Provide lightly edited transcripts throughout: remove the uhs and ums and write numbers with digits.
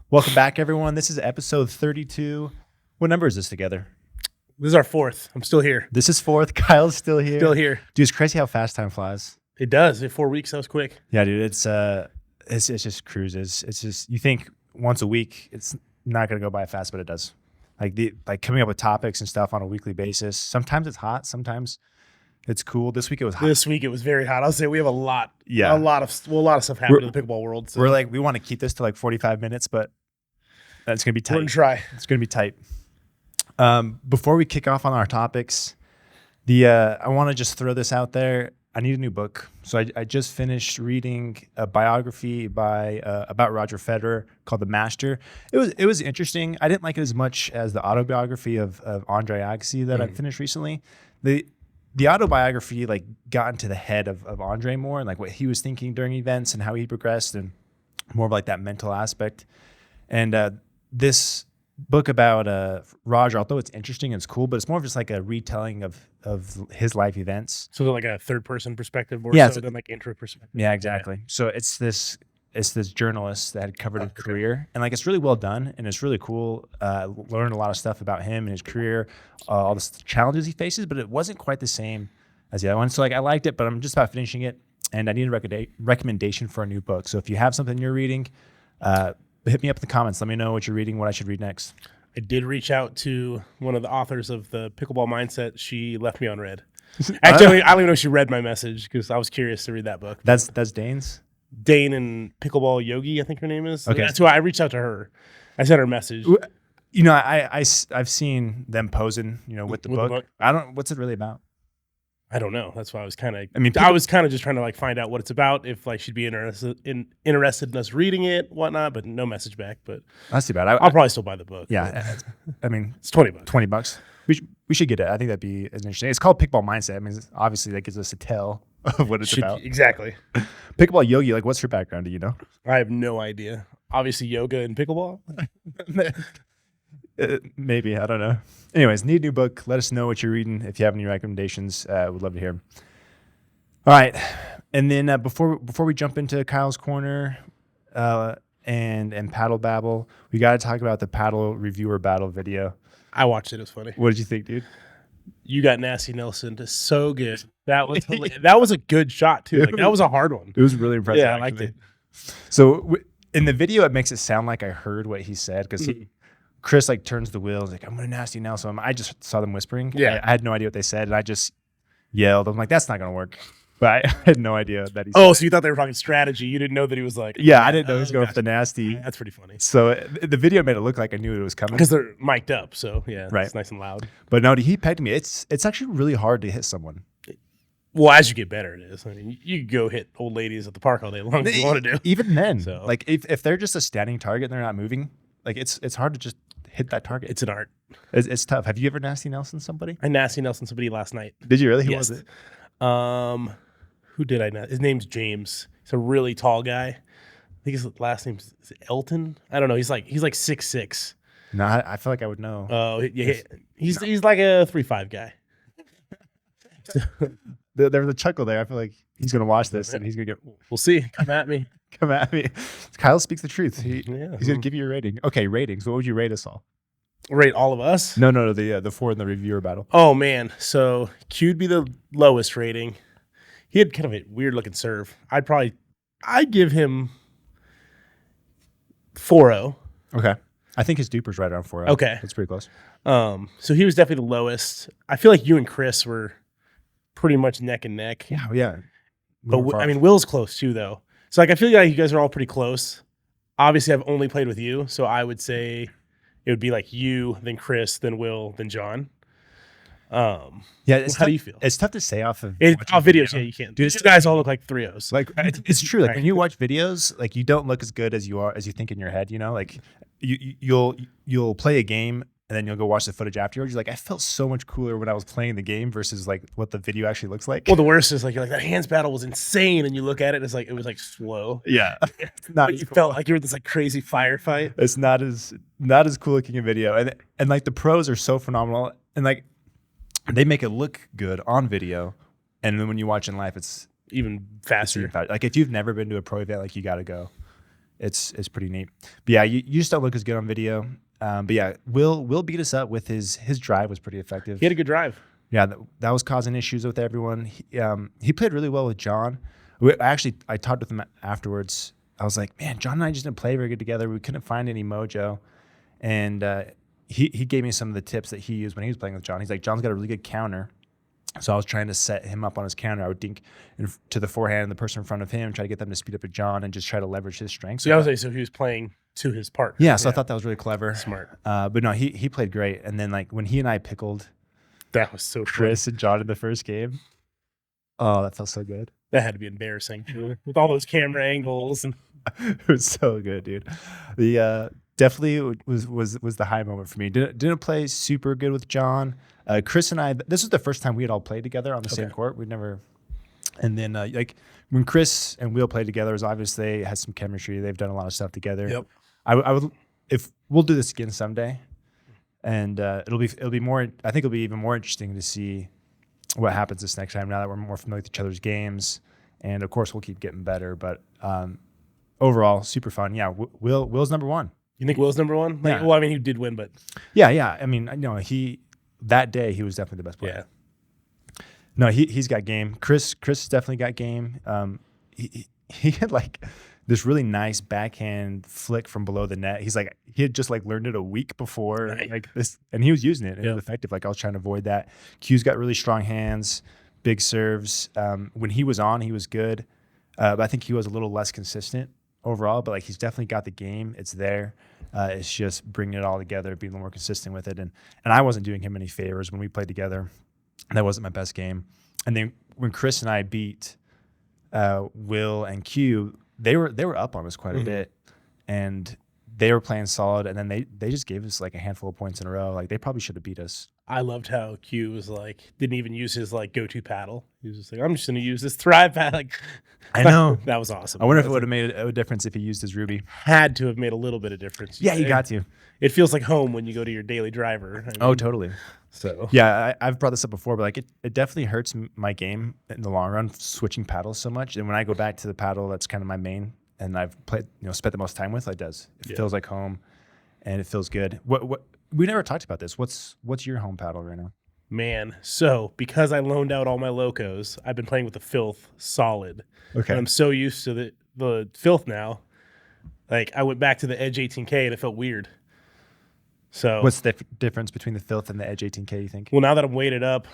Welcome back, everyone. This is episode 32. What number is this together? This is our fourth. I'm still here. This is fourth. Kyle's still here. Still here. Dude, it's crazy how fast time flies. It does. In 4 weeks, that was quick. Yeah, dude. It's just cruises. It's just, you think once a week, it's not gonna go by fast, but it does. Like coming up with topics and stuff on a weekly basis. Sometimes it's hot. Sometimes it's cool. This week it was hot. This week it was very hot. I'll say we have a lot of stuff happened in the pickleball world. So. We want to keep this to like 45 minutes, but that's gonna be tight. We're gonna try. It's gonna be tight. Before we kick off on our topics, I want to just throw this out there. I need a new book. So I just finished reading a biography about Roger Federer called The Master. It was interesting. I didn't like it as much as the autobiography of Andre Agassi that I finished recently. The autobiography like got into the head of Andre more and like what he was thinking during events and how he progressed and more of like that mental aspect. And this book about Roger, although it's interesting and it's cool, but it's more of just like a retelling of his life events. So like a third person perspective more so than like intro perspective. Yeah, exactly. Yeah. So it's this journalist that had covered his career, and like it's really well done and it's really cool. Learned a lot of stuff about him and his career, all the challenges he faces, but it wasn't quite the same as the other one. So like I liked it, but I'm just about finishing it, and I need a recommendation for a new book. So if you have something you're reading, hit me up in the comments. Let me know what you're reading, what I should read next. I did reach out to one of the authors of the Pickleball Mindset. She left me on red. Actually, I don't even know if she read my message because I was curious to read that book. That's Dane's? Dane and Pickleball Yogi, I think her name is. Okay. That's who I reached out to her. I sent her a message. You know, I've seen them posing, with the book. What's it really about? I don't know. That's why I was kind of. I was kind of just trying to like find out what it's about. If like she'd be interested in us reading it, whatnot. But no message back. But that's too bad. I'll probably still buy the book. Yeah, it's $20. $20. We should get it. I think that'd be interesting. It's called Pickleball Mindset. I mean, obviously that gives us a tell of what it's about. Exactly. Pickleball Yogi. Like, what's your background? Do you know? I have no idea. Obviously, yoga and pickleball. Maybe, I don't know. Anyways, need a new book. Let us know what you're reading. If you have any recommendations, we'd love to hear them. All right, and then before we jump into Kyle's corner and paddle babble, we got to talk about the paddle reviewer battle video. I watched it. It was funny. What did you think, dude? You got Nasty Nelson to so good. That was that was a good shot too. Like, that was a hard one. It was really impressive. Yeah, I liked it. So in the video, it makes it sound like I heard what he said because Chris like turns the wheel. He's like, I'm gonna Nasty Nelson. I just saw them whispering. Yeah, I had no idea what they said, and I just yelled. I'm like, that's not gonna work. But I had no idea that he. Oh, so you thought they were talking strategy? You didn't know that he was like. Yeah, I didn't know he was going for the nasty. That's pretty funny. So the video made it look like I knew it was coming because they're mic'd up. So yeah, right. It's nice and loud. But no, he pegged me. It's actually really hard to hit someone. Well, as you get better, it is. I mean, you can go hit old ladies at the park all day long if you want to do. Even then, so. Like if they're just a standing target and they're not moving, like it's hard to just hit that target. It's an art. It's tough. Have you ever Nasty Nelson somebody? I Nasty Nelson somebody last night. Did you really? Who yes. was it? Who did I know? His name's James. He's a really tall guy. I think his last name's Elton. I don't know. He's like 6'6". No, I feel like I would know. Oh, yeah. He's like a 3'5" guy. There was a chuckle there. I feel like he's gonna watch this and he's gonna get. We'll see. Come at me. Come at me. Kyle speaks the truth. He's gonna give you a rating. Okay, ratings. What would you rate us all? Rate all of us? No. The four in the reviewer battle. Oh man. So Q'd be the lowest rating. He had kind of a weird looking serve. I'd give him 4.0. Okay. I think his DUPR's right around 4.0. Okay. That's pretty close. So he was definitely the lowest. I feel like you and Chris were pretty much neck and neck. Yeah. But Will's close too, though. So like I feel like you guys are all pretty close. Obviously, I've only played with you, so I would say it would be like you, then Chris, then Will, then John. How do you feel? It's tough to say off videos. Yeah, you can't. Dude, these guys all look like 3-0s. Like it's true. Like when you watch videos, like you don't look as good as you think in your head. Like you'll play a game and then you'll go watch the footage afterwards. You're like, I felt so much cooler when I was playing the game versus like what the video actually looks like. Well, the worst is like you're like that hands battle was insane, and you look at it, it's like it was like slow. Yeah, it's not. You felt like you were in this like crazy firefight. It's not as cool looking in video, and like the pros are so phenomenal, and like they make it look good on video, and then when you watch in live, it's even faster. Like if you've never been to a pro event, like you got to go. it's pretty neat. But yeah, you just don't look as good on video. But yeah, Will beat us up with his drive was pretty effective. He had a good drive. Yeah, that was causing issues with everyone. He played really well with John. I talked with him afterwards. I was like, man, John and I just didn't play very good together. We couldn't find any mojo. And he gave me some of the tips that he used when he was playing with John. He's like, John's got a really good counter. So I was trying to set him up on his counter. I would dink to the forehand and the person in front of him, try to get them to speed up at John and just try to leverage his strengths. So he was playing to his partner. Yeah, so I thought that was really clever. Smart. But no, he played great. And then like when he and I pickled That was so Chris and John in the first game, oh, that felt so good. That had to be embarrassing with all those camera angles. And It was so good, dude. The definitely was the high moment for me. Didn't play super good with John. Chris and I, this was the first time we had all played together on the same court. We'd never, and then like when Chris and Will played together, it was obvious they had some chemistry. They've done a lot of stuff together. Yep. I would, if we'll do this again someday, and it'll be more. I think it'll be even more interesting to see what happens this next time now that we're more familiar with each other's games, and of course we'll keep getting better. But overall, super fun. Yeah, Will's number one. You think Will's number one? Like, Yeah. Well, I mean, he did win, but Yeah. I mean, no, that day he was definitely the best player. yeah. No, he's got game. Chris definitely got game. He had like this really nice backhand flick from below the net. He's like he had just like learned it a week before, Right. like this, and he was using it. And it Yeah. was effective. Like I was trying to avoid that. Q's got really strong hands, big serves. When he was on, he was good, but I think he was a little less consistent overall. But like he's definitely got the game. It's there. It's just bringing it all together, being a little more consistent with it. And I wasn't doing him any favors when we played together. That wasn't my best game. And then when Chris and I beat Will and Q, they were up on us quite a bit, and they were playing solid. And then they just gave us like a handful of points in a row. Like they probably should have beat us. I loved how Q was like, didn't even use his like go-to paddle. He was just like, I'm just going to use this Thrive paddle. Like, I know. that was awesome. I wonder if it would have made a difference if he used his Ruby. Had to have made a little bit of difference. Yeah, you got to. It feels like home when you go to your daily driver. I Oh, mean, totally. So Yeah, I've brought this up before, but like it definitely hurts my game in the long run, switching paddles so much. And when I go back to the paddle, that's kind of my main, and I've played, spent the most time with, it does. It feels like home, and it feels good. What we never talked about this. What's your home paddle right now? Man, so because I loaned out all my locos, I've been playing with the Filth solid. Okay. And I'm so used to the Filth now. Like I went back to the Edge 18K and it felt weird. So What's the difference between the Filth and the Edge 18K, you think? well, now that I'm weighted up,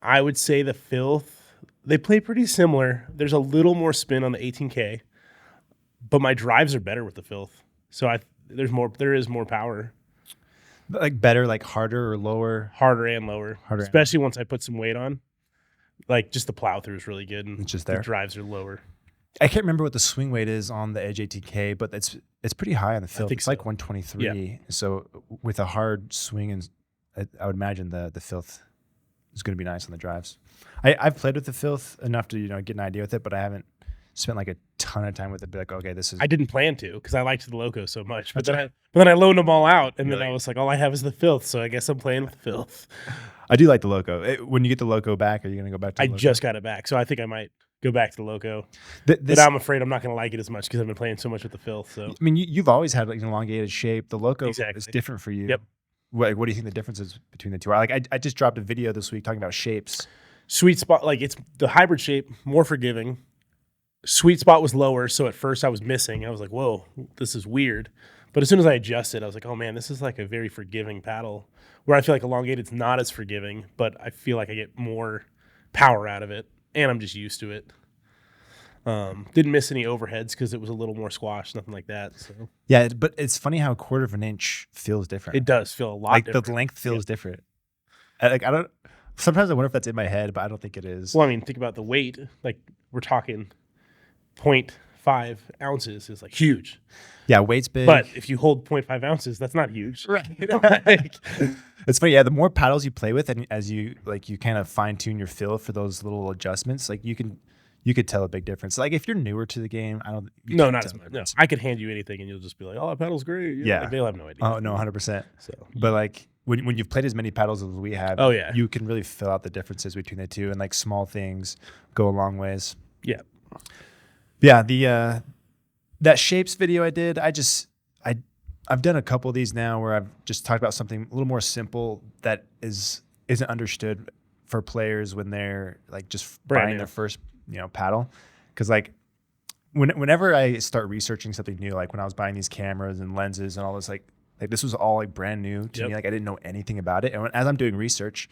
I would say the Filth, they play pretty similar. There's a little more spin on the 18K, but my drives are better with the Filth. So there is more power. Like better, like harder or lower? Harder and lower. Harder and especially once I put some weight on. Like just the plow through is really good. And It's just the there. drives are lower. I can't remember what the swing weight is on the Edge 18K, but it's pretty high on the Filth. think It's like so. 123. Yeah. So with a hard swing, and I would imagine the Filth is going to be nice on the drives. I've played with the Filth enough to get an idea with it, but I haven't spent like a ton of time with it. Be like, okay, this is. I didn't plan to because I liked the loco so much, but then I loaned them all out, and then Really? I was like, all I have is the Filth, so I guess I'm playing with the Filth. I do like the loco. When you get the loco back, are you going to go back to? I The loco? just got it back, so I think I might go back to the loco. This, But I'm afraid I'm not going to like it as much because I've been playing so much with the Filth. So I mean, you've always had like an elongated shape. The loco Exactly. is different for you. Yep. What do you think the difference is between the two? Like I just dropped a video this week talking about shapes. sweet spot, like it's the hybrid shape, more forgiving. Sweet spot was lower, so at first I was missing. I was like, whoa, this is weird. But as soon as I adjusted, I was like, oh man, this is like a very forgiving paddle. Where I feel like elongated's not as forgiving, but I feel like I get more power out of it, and I'm just used to it. Didn't miss any overheads because it was a little more squash, nothing like that. So Yeah, but it's funny how a quarter of an inch feels different. it does feel a lot like different. the length feels different. I don't. Sometimes I wonder if that's in my head, but I don't think it is. Well, I mean, think about the weight. Like we're talking 0.5 ounces is like huge. Yeah, weight's big. But if you hold 0.5 ounces, that's not huge. Right. Like, It's funny. Yeah, the more paddles you play with, and as you kind of fine tune your feel for those little adjustments, like you could tell a big difference. Like if you're newer to the game, you no, can't not tell as the much. No, difference. I could hand you anything and you'll just be like, "Oh, that paddle's great." Yeah. Like, they'll have no idea. Oh no, 100%. So, But like when you've played as many paddles as we have, Oh, yeah. you can really fill out the differences between the two, and like small things go a long ways. yeah, Yeah, that shapes video I did, I've done a couple of these now where I've just talked about something a little more simple that isn't understood for players when they're like just buying their first, paddle. Because like whenever I start researching something new, like when I was buying these cameras and lenses and all this, like this was all like brand new to me. Like I didn't know anything about it. And as I'm doing research,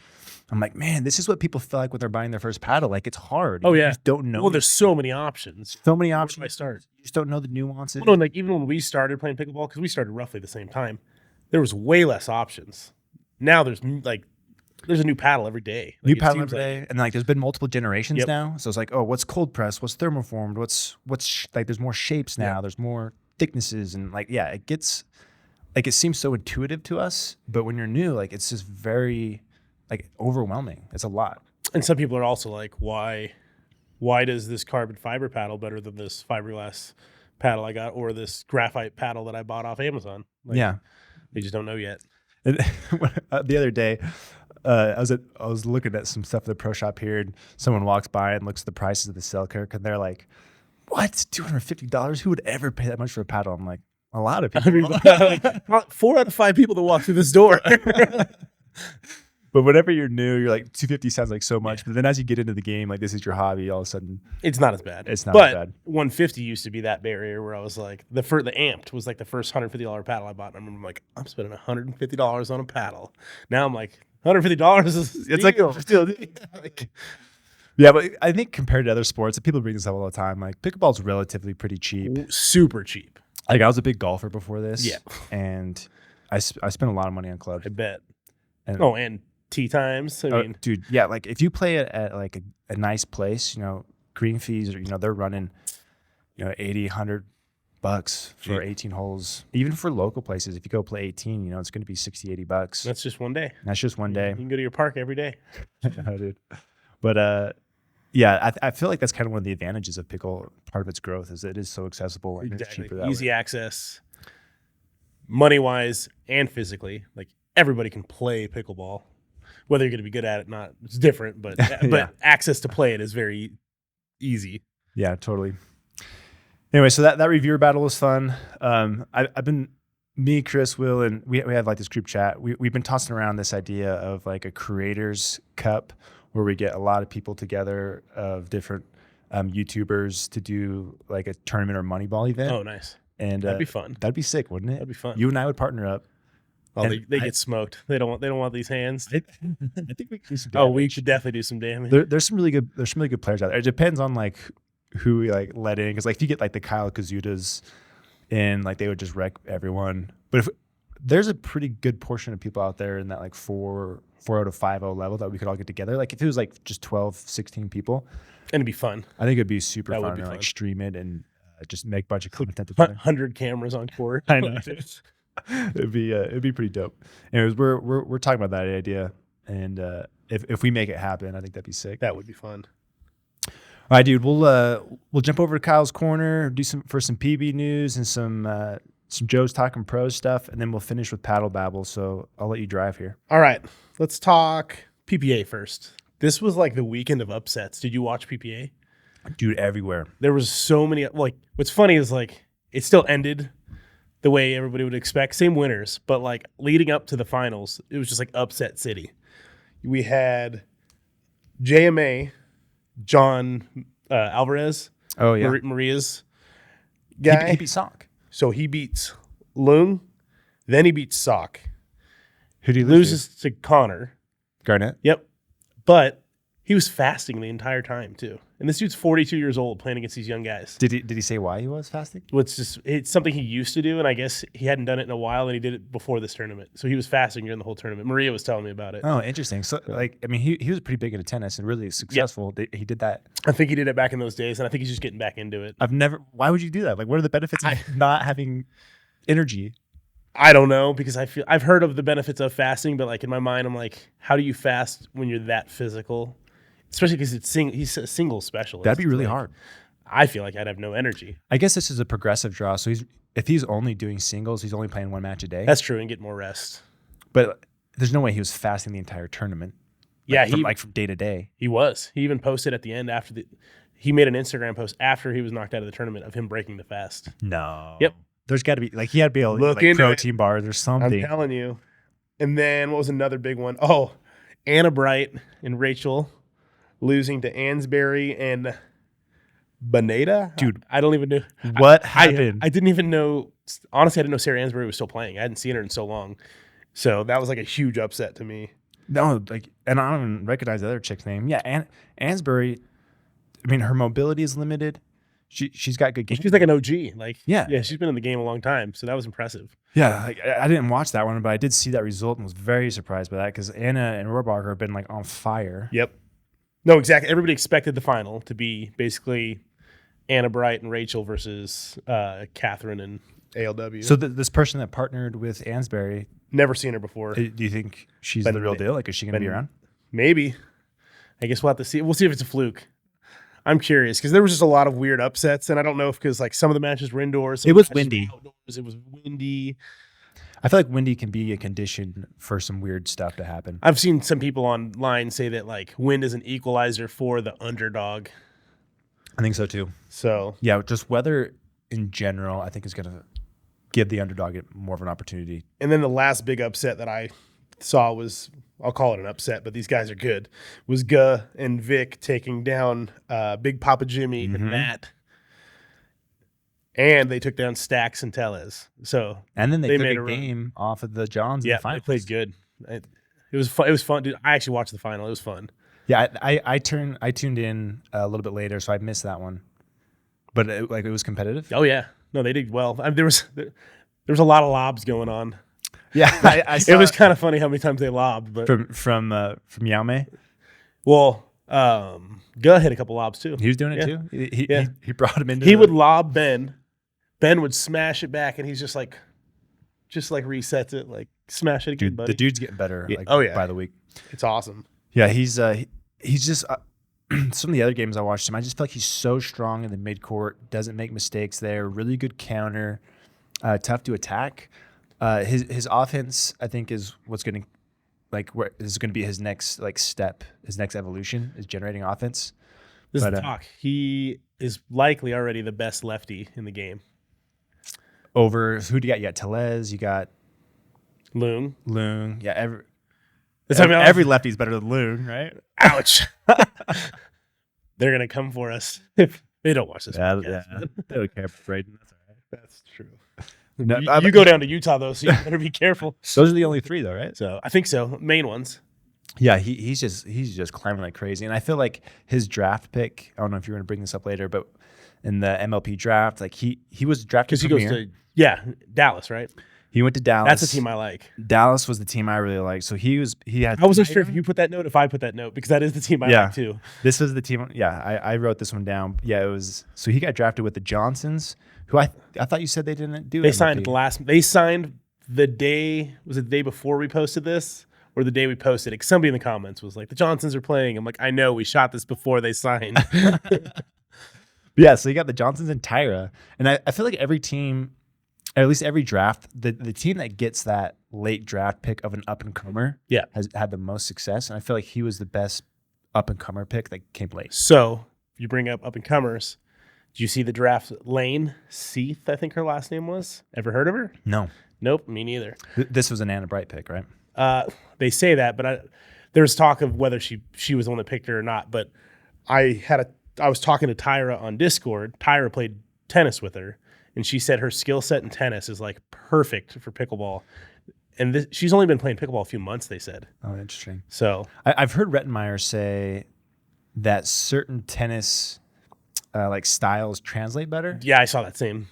I'm like, man, this is what people feel like when they're buying their first paddle. Like it's hard. Oh, you yeah. just don't know. Well, there's so many options. So many Where options. do I start? You just don't know the nuances. Well, no, like even when we started playing pickleball, because we started roughly the same time, there was way less options. Now there's a new paddle every day. New paddle every day. And like there's been multiple generations now. So it's like, oh, what's cold press? What's thermoformed? What's like there's more shapes now. There's more thicknesses. And like, yeah, it gets like it seems so intuitive to us. But when you're new, like it's just very like overwhelming. It's a lot. And some people are also like, why does this carbon fiber paddle better than this fiberglass paddle I got or this graphite paddle that I bought off Amazon? Like, they just don't know yet. And the other day, I was looking at some stuff at the pro shop here, and someone walks by and looks at the prices of the Selkirk, and they're like, "What? $250? Who would ever pay that much for a paddle?" I'm like, a lot of people. Like, 4 out of 5 people that walk through this door. But whenever you're new, you're like $250 sounds like so much. But then as you get into the game, like this is your hobby, all of a sudden it's not as bad. It's not as bad. $150 used to be that barrier where I was like, the Amped was like the first $150 paddle I bought. And I'm like, I'm spending $150 on a paddle. Now I'm like, $150 is it's like a steal. Yeah, but I think compared to other sports, people bring this up all the time. Like pickleball's relatively pretty cheap, super cheap. Like I was a big golfer before this, and I spent a lot of money on clubs. I bet. And tee times. I mean, dude, yeah, like if you play it at like a nice place, green fees, or they're running, $80, $100 for 18 holes. Even for local places, if you go play 18, it's going to be $60, $80. That's just one day. That's just one day. You can go to your park every day. Yeah, dude. But yeah, I feel like that's kind of one of the advantages of pickle. Part of its growth is it is so accessible and it's cheaper that easy way. Access, money wise and physically. Like everybody can play pickleball. Whether you're going to be good at it or not, it's different. But access to play it is very easy. Yeah, totally. Anyway, so that reviewer battle was fun. I've been, me, Chris, Will, and we have like this group chat. We've been tossing around this idea of like a creators cup where we get a lot of people together of different YouTubers to do like a tournament or Moneyball event. Oh, nice. And that'd be fun. That'd be sick, wouldn't it? That'd be fun. You and I would partner up. Oh, they get smoked. They don't want these hands. I think we could do some damage. Oh, we should definitely do some damage. There's some really good players out there. It depends on like who we like let in, because like if you get like the Kyle Kazutas in, like they would just wreck everyone. But if there's a pretty good portion of people out there in that like 4 out of 5 level that we could all get together. Like if it was like just 12, 16 people, and it'd be fun. I think it'd be super That fun would be to fun. like stream it and just make a bunch of content. 100 cameras on court. I know. It'd be pretty dope. Anyways, we're talking about that idea, and if we make it happen, I think that'd be sick. That would be fun. All right, dude. We'll jump over to Kyle's corner, do some PB news and some Joe's Talking Pros stuff, and then we'll finish with Paddle Babble. So I'll let you drive here. All right, let's talk PPA first. This was like the weekend of upsets. Did you watch PPA? Dude, everywhere. There was so many. Like, what's funny is like it still ended the way everybody would expect. Same winners, but like leading up to the finals, it was just like upset city. We had JMA, John Alvarez. Oh yeah, Maria's guy. He beat Sock. So he beats Lung, then he beats Sock. Who did he loses to Connor. Garnett. Yep, but he was fasting the entire time too. And this dude's 42 years old playing against these young guys. Did he say why he was fasting? Well, it's something he used to do, and I guess he hadn't done it in a while, and he did it before this tournament. So he was fasting during the whole tournament. Maria was telling me about it. Oh, interesting. So, like, I mean, he was pretty big into tennis and really successful. Yep. He did that. I think he did it back in those days, and I think he's just getting back into it. Why would you do that? Like, what are the benefits of not having energy? I don't know, because I've heard of the benefits of fasting, but like in my mind, I'm like, how do you fast when you're that physical? Especially because he's a single specialist. That'd be really hard. I feel like I'd have no energy. I guess this is a progressive draw. So if he's only doing singles, he's only playing one match a day. That's true, and get more rest. But there's no way he was fasting the entire tournament. From day to day. He was. He even posted at the end after he made an Instagram post after he was knocked out of the tournament of him breaking the fast. No. Yep. There's got to be he had to be able to Look like into it. protein bars or something. I'm telling you. And then what was another big one? Oh, Anna Bright and Rachel losing to Ansbury and Boneta. Dude, I don't even know what happened. I didn't even know. Honestly, I didn't know Sarah Ansbury was still playing. I hadn't seen her in so long. So that was like a huge upset to me. No, like, and I don't even recognize the other chick's name. Yeah, Ansbury. I mean, her mobility is limited. She's got good game. She's like an OG. Like, Yeah. she's been in the game a long time. So that was impressive. Yeah, like, I didn't watch that one, but I did see that result and was very surprised by that because Anna and Rohrbacher have been like on fire. Yep. No, exactly. Everybody expected the final to be basically Anna Bright and Rachel versus Catherine and ALW. So this person that partnered with Ansbury, never seen her before. do you think she's the real deal? Like, is she going to be around? Maybe. I guess we'll have to see. We'll see if it's a fluke. I'm curious because there was just a lot of weird upsets, and I don't know if because like some of the matches were indoors. It was windy. Outdoors, it was windy. I feel like windy can be a condition for some weird stuff to happen. I've seen some people online say that like wind is an equalizer for the underdog. I think so too. So yeah, just weather in general, I think is going to give the underdog more of an opportunity. And then the last big upset that I saw was, I'll call it an upset, but these guys are good, was Guh and Vic taking down Big Papa Jimmy and Matt. And they took down Stax and Tellez. So and then they took made a game off of the Johns. Yeah, in the finals. they played good. It was fun. It was fun, dude. I actually watched the final. It was fun. Yeah, I tuned in a little bit later, so I missed that one. But it was competitive. Oh yeah, no, they did well. I mean, there was a lot of lobs going on. Yeah, I saw it was kind of funny how many times they lobbed. But from Yao Mei. Well, Guh hit a couple lobs too. He was doing it too. He brought him into. He would lob Ben. Ben would smash it back, and he's just like resets it, like smash it again, dude, buddy. the dude's getting better. Yeah. Like, by the week. It's awesome. Yeah, he's just some of the other games I watched him. I just feel like he's so strong in the midcourt. Doesn't make mistakes there. Really good counter. Tough to attack. His offense, I think, is what's going to is going to be his next step. His next evolution is generating offense. This is the talk. He is likely already the best lefty in the game. Over who do you got? You got Tellez. You got Loon. Yeah, every lefty's better than Loon, right? Ouch. They're gonna come for us if they don't watch this. Yeah, they don't care for Braden. That's all right. That's true. No, you go down to Utah though, so you better be careful. Those are the only three though, right? So I think so. Main ones. Yeah, he's just climbing like crazy, and I feel like his draft pick. I don't know if you're going to bring this up later, but in the MLP draft, like he was drafted because he goes to Dallas, right? He went to Dallas. That's the team I like. Dallas was the team I really liked. So he had. I wasn't sure if you put that note, if I put that note, because that is the team I like too. This was the team. Yeah, I wrote this one down. Yeah, it was. So he got drafted with the Johnsons, who I thought you said they didn't do. They signed They signed the day. Was it the day before we posted this? Or the day we posted it, because somebody in the comments was like, the Johnsons are playing. I'm like, I know, we shot this before they signed. Yeah, so you got the Johnsons and Tyra. And I feel like every team, or at least every draft, the team that gets that late draft pick of an up-and-comer has had the most success. And I feel like he was the best up-and-comer pick that came late. So, if you bring up up-and-comers, do you see the draft Lane Seath, I think her last name was? Ever heard of her? No. Nope, me neither. This was an Anna Bright pick, right? They say that, but there's talk of whether she was the one that picked her or not. But I was talking to Tyra on Discord. Tyra played tennis with her, and she said her skill set in tennis is like perfect for pickleball. And she's only been playing pickleball a few months, they said. Oh, interesting. So I've heard Rettenmeier say that certain tennis styles translate better. Yeah, I saw that same.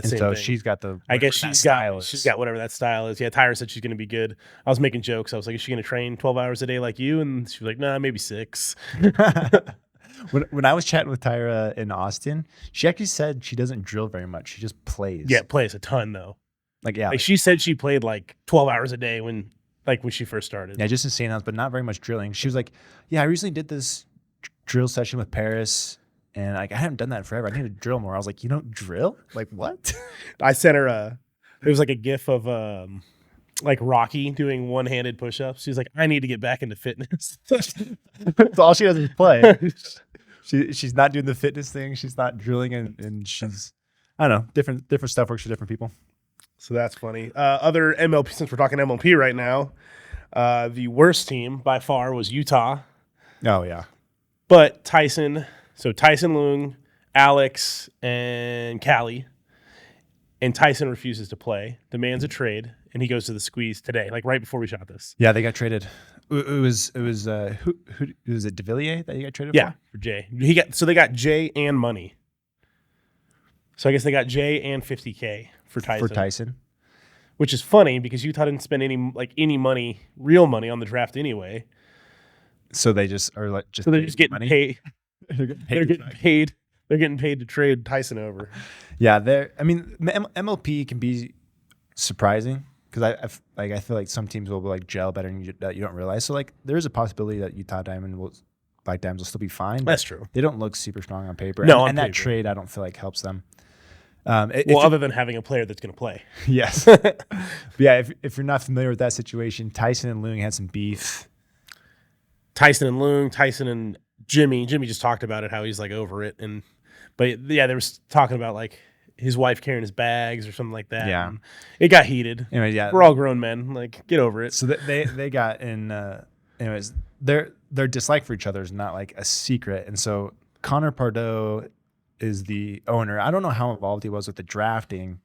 So thing. she's got the. I guess she's got whatever that style is. Yeah, Tyra said she's going to be good. I was making jokes. I was like, is she going to train 12 hours a day like you? And she was like, nah, maybe 6. When I was chatting with Tyra in Austin, she actually said she doesn't drill very much. She just plays. Yeah, plays a ton though. She said she played like 12 hours a day when she first started. Yeah, just insane hours, but not very much drilling. She was like, yeah, I recently did this drill session with Paris. And I haven't done that in forever. I need to drill more. I was like, you don't drill? Like what? I sent her it was like a gif of Rocky doing one-handed push-ups. She's like, I need to get back into fitness. So all she does is play. She's not doing the fitness thing. She's not drilling, and she's, I don't know, different stuff works for different people. So that's funny. Other MLP, since we're talking MLP right now, the worst team by far was Utah. Oh yeah, but Tyson Leung, Alex, and Callie, and Tyson refuses to play, demands a trade, and he goes to the squeeze today, like right before we shot this. yeah, they got traded. It was who was it? DeVilliers that you got traded for Jay. They got Jay and money. So I guess they got Jay and $50K for Tyson. Which is funny because Utah didn't spend any money, real money, on the draft anyway. So they just are like so they're just getting paid. They're getting paid. They're getting paid to trade Tyson over. Yeah, MLP can be surprising because I feel like some teams will like gel better than you don't realize. So like there is a possibility that Utah Diamonds will still be fine. That's true. They don't look super strong on paper. No, and that trade I don't feel like helps them. Other than having a player that's going to play. Yes. But yeah, if you're not familiar with that situation, Tyson and Leung had some beef. Tyson and Leung, Tyson and Jimmy. Jimmy just talked about it, how he's like over it. But yeah, they were talking about like his wife carrying his bags or something like that. Yeah. And it got heated. Anyways, yeah. We're all grown men. Like, get over it. So they got in, anyways, their dislike for each other is not like a secret. And so Connor Pardo is the owner. I don't know how involved he was with the drafting.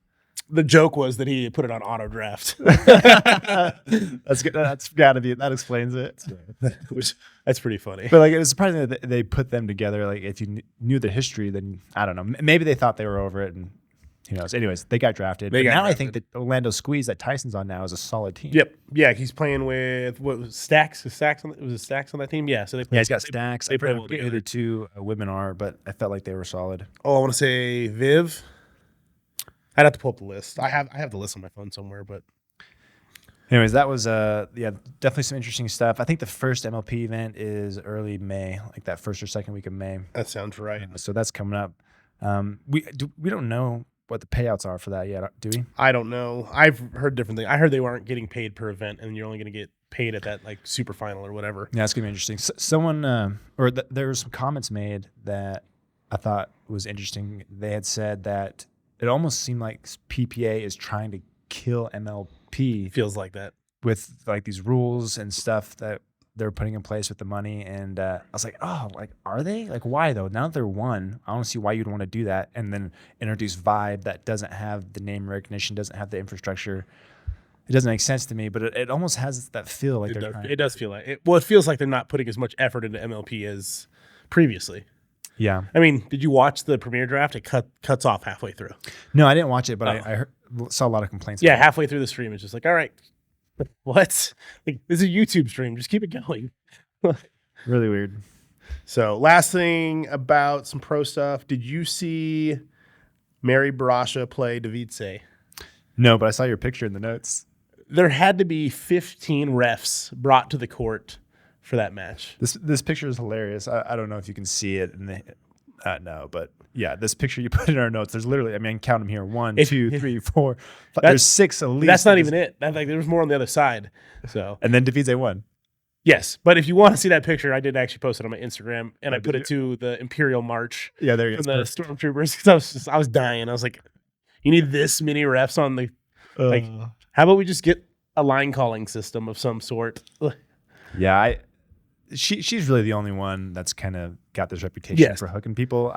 The joke was that he put it on auto draft. That's good. That's got to be. That explains it. That's pretty funny. But like, it was surprising that they put them together. Like, if you knew the history, then I don't know. Maybe they thought they were over it, and who knows? Anyways, they got drafted. I think that Orlando Squeeze that Tyson's on now is a solid team. Yep. Yeah, he's playing with what was Stacks? Stacks on that team? Yeah. So they play, he's got Stacks. They play well together. The two women are, but I felt like they were solid. Oh, I want to say Viv. I'd have to pull up the list. I have the list on my phone somewhere, but anyways, that was definitely some interesting stuff. I think the first MLP event is early May, like that first or second week of May. That sounds right. So that's coming up. We don't know what the payouts are for that yet, do we? I don't know. I've heard different things. I heard they weren't getting paid per event, and you're only going to get paid at that like super final or whatever. Yeah, it's gonna be interesting. Someone there were some comments made that I thought was interesting. They had said that it almost seemed like PPA is trying to kill MLP. Feels like that with like these rules and stuff that they're putting in place with the money. And I was like, oh, like, are they? Like, why though? Now that they're one, I don't see why you'd want to do that and then introduce Vibe that doesn't have the name recognition, doesn't have the infrastructure. It doesn't make sense to me, but it almost has that feel like it does feel like it. Well, it feels like they're not putting as much effort into MLP as previously. Yeah. I mean, did you watch the premiere draft? It cuts off halfway through. No, I didn't watch it, but I saw a lot of complaints. Yeah, halfway through the stream, it's just like, all right, what? Like, this is a YouTube stream. Just keep it going. Really weird. So, last thing about some pro stuff. Did you see Mary Barasha play Davidze? No, but I saw your picture in the notes. There had to be 15 refs brought to the court for that match. This picture is hilarious. I don't know if you can see it no, but yeah, this picture you put in our notes. There's literally, I mean, count them here: 1, 2, 3, 4. There's 6 at least. That's not even it. Like there was more on the other side. So and then Davidze won. Yes, but if you want to see that picture, I did actually post it on my Instagram, and I put it to the Imperial March. Yeah, there you go. From the Stormtroopers, because I was dying. I was like, you need this many refs on the like. How about we just get a line calling system of some sort? Yeah, she's really the only one that's kind of got this reputation for hooking people.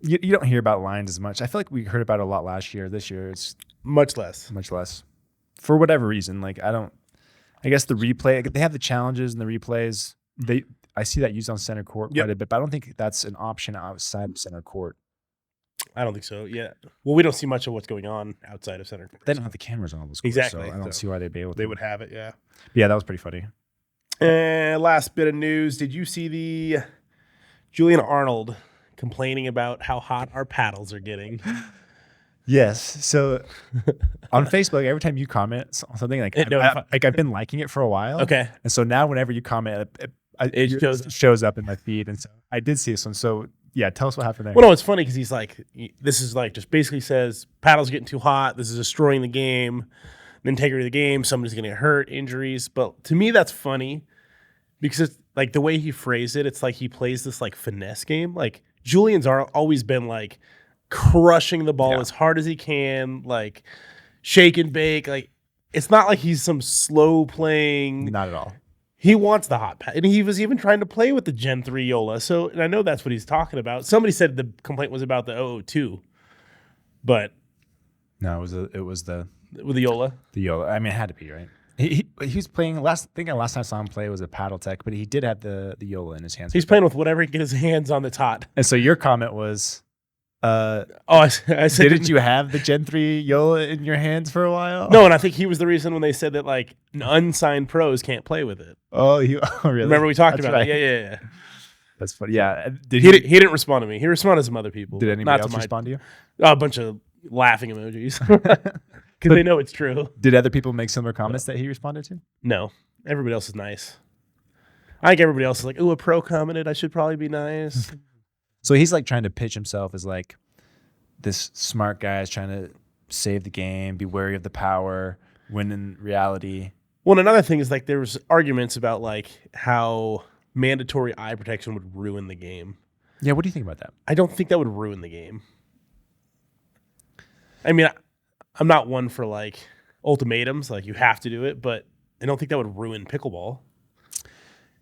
You don't hear about lines as much. I feel like we heard about it a lot last year. This year it's much less. For whatever reason. Like I guess the replay, they have the challenges and the replays. I see that used on center court quite a bit, but I don't think that's an option outside of center court. I don't think so. Yeah. Well, we don't see much of what's going on outside of center court. They don't have the cameras on all those courts, exactly. So I don't see why they'd be able to. They would have it, yeah. But yeah, that was pretty funny. And last bit of news. Did you see the Julian Arnold complaining about how hot our paddles are getting? Yes. So on Facebook, every time you comment on something, like I've been liking it for a while. Okay. And so now whenever you comment, it shows up in my feed. And so I did see this one. So yeah, tell us what happened there. Well, no, it's funny because he's like, this is like just basically says paddles getting too hot. This is destroying the game, the integrity of the game. Somebody's going to get hurt, injuries. But to me, that's funny because like the way he phrased it, it's like he plays this like finesse game. Like Julian's always been like crushing the ball as hard as he can, like shake and bake. Like it's not like he's some slow playing. Not at all. He wants the hot pad, and he was even trying to play with the Gen 3 Yola. So, and I know that's what he's talking about. Somebody said the complaint was about the 002, but No, it was the with the Yola. The Yola. I mean, it had to be, right? He was playing last. I think the last time I saw him play was a paddle tech, but he did have the Yola in his hands. He's playing with whatever he can get his hands on that's hot. And so your comment was, I said, didn't you have the Gen 3 Yola in your hands for a while? No, and I think he was the reason when they said that like unsigned pros can't play with it. Oh, really? Remember we talked That's about right. it? Yeah. That's funny. Yeah. He didn't respond to me. He responded to some other people. Did anybody else respond to you? A bunch of laughing emojis because they know it's true. Did other people make similar comments that he responded to? No, everybody else is nice. I think everybody else is like, "Ooh, a pro commented. I should probably be nice." So he's like trying to pitch himself as like this smart guy is trying to save the game, be wary of the power, when in reality. Well, another thing is like there was arguments about like how mandatory eye protection would ruin the game. Yeah, what do you think about that? I don't think that would ruin the game. I mean, I'm not one for like ultimatums, like you have to do it, but I don't think that would ruin pickleball.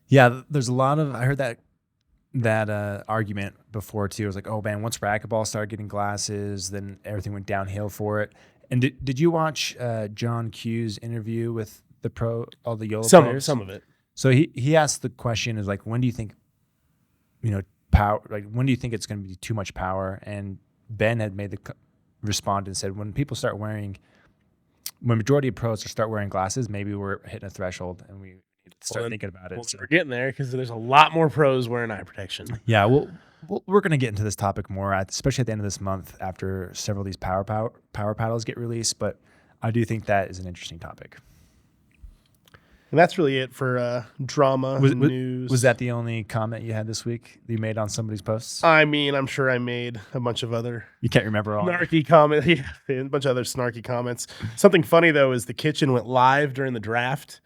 Yeah, there's a lot of, I heard that argument before too. It was like, oh man, once racquetball started getting glasses, then everything went downhill for it. And did you watch John Q's interview with all the Yola players? Some of it. So he asked the question is like, when do you think, power, like when do you think it's going to be too much power? And Ben had made responded and said, when majority of pros start wearing glasses, maybe we're hitting a threshold and we start thinking about it. So we're getting there because there's a lot more pros wearing eye protection. Yeah, we're going to get into this topic more, especially at the end of this month after several of these power paddles get released. But I do think that is an interesting topic. And that's really it for drama news. Was that the only comment you had this week that you made on somebody's posts? I mean, I'm sure I made a bunch of other You can't remember all. snarky comments. Yeah, a bunch of other snarky comments. Something funny though is the kitchen went live during the draft,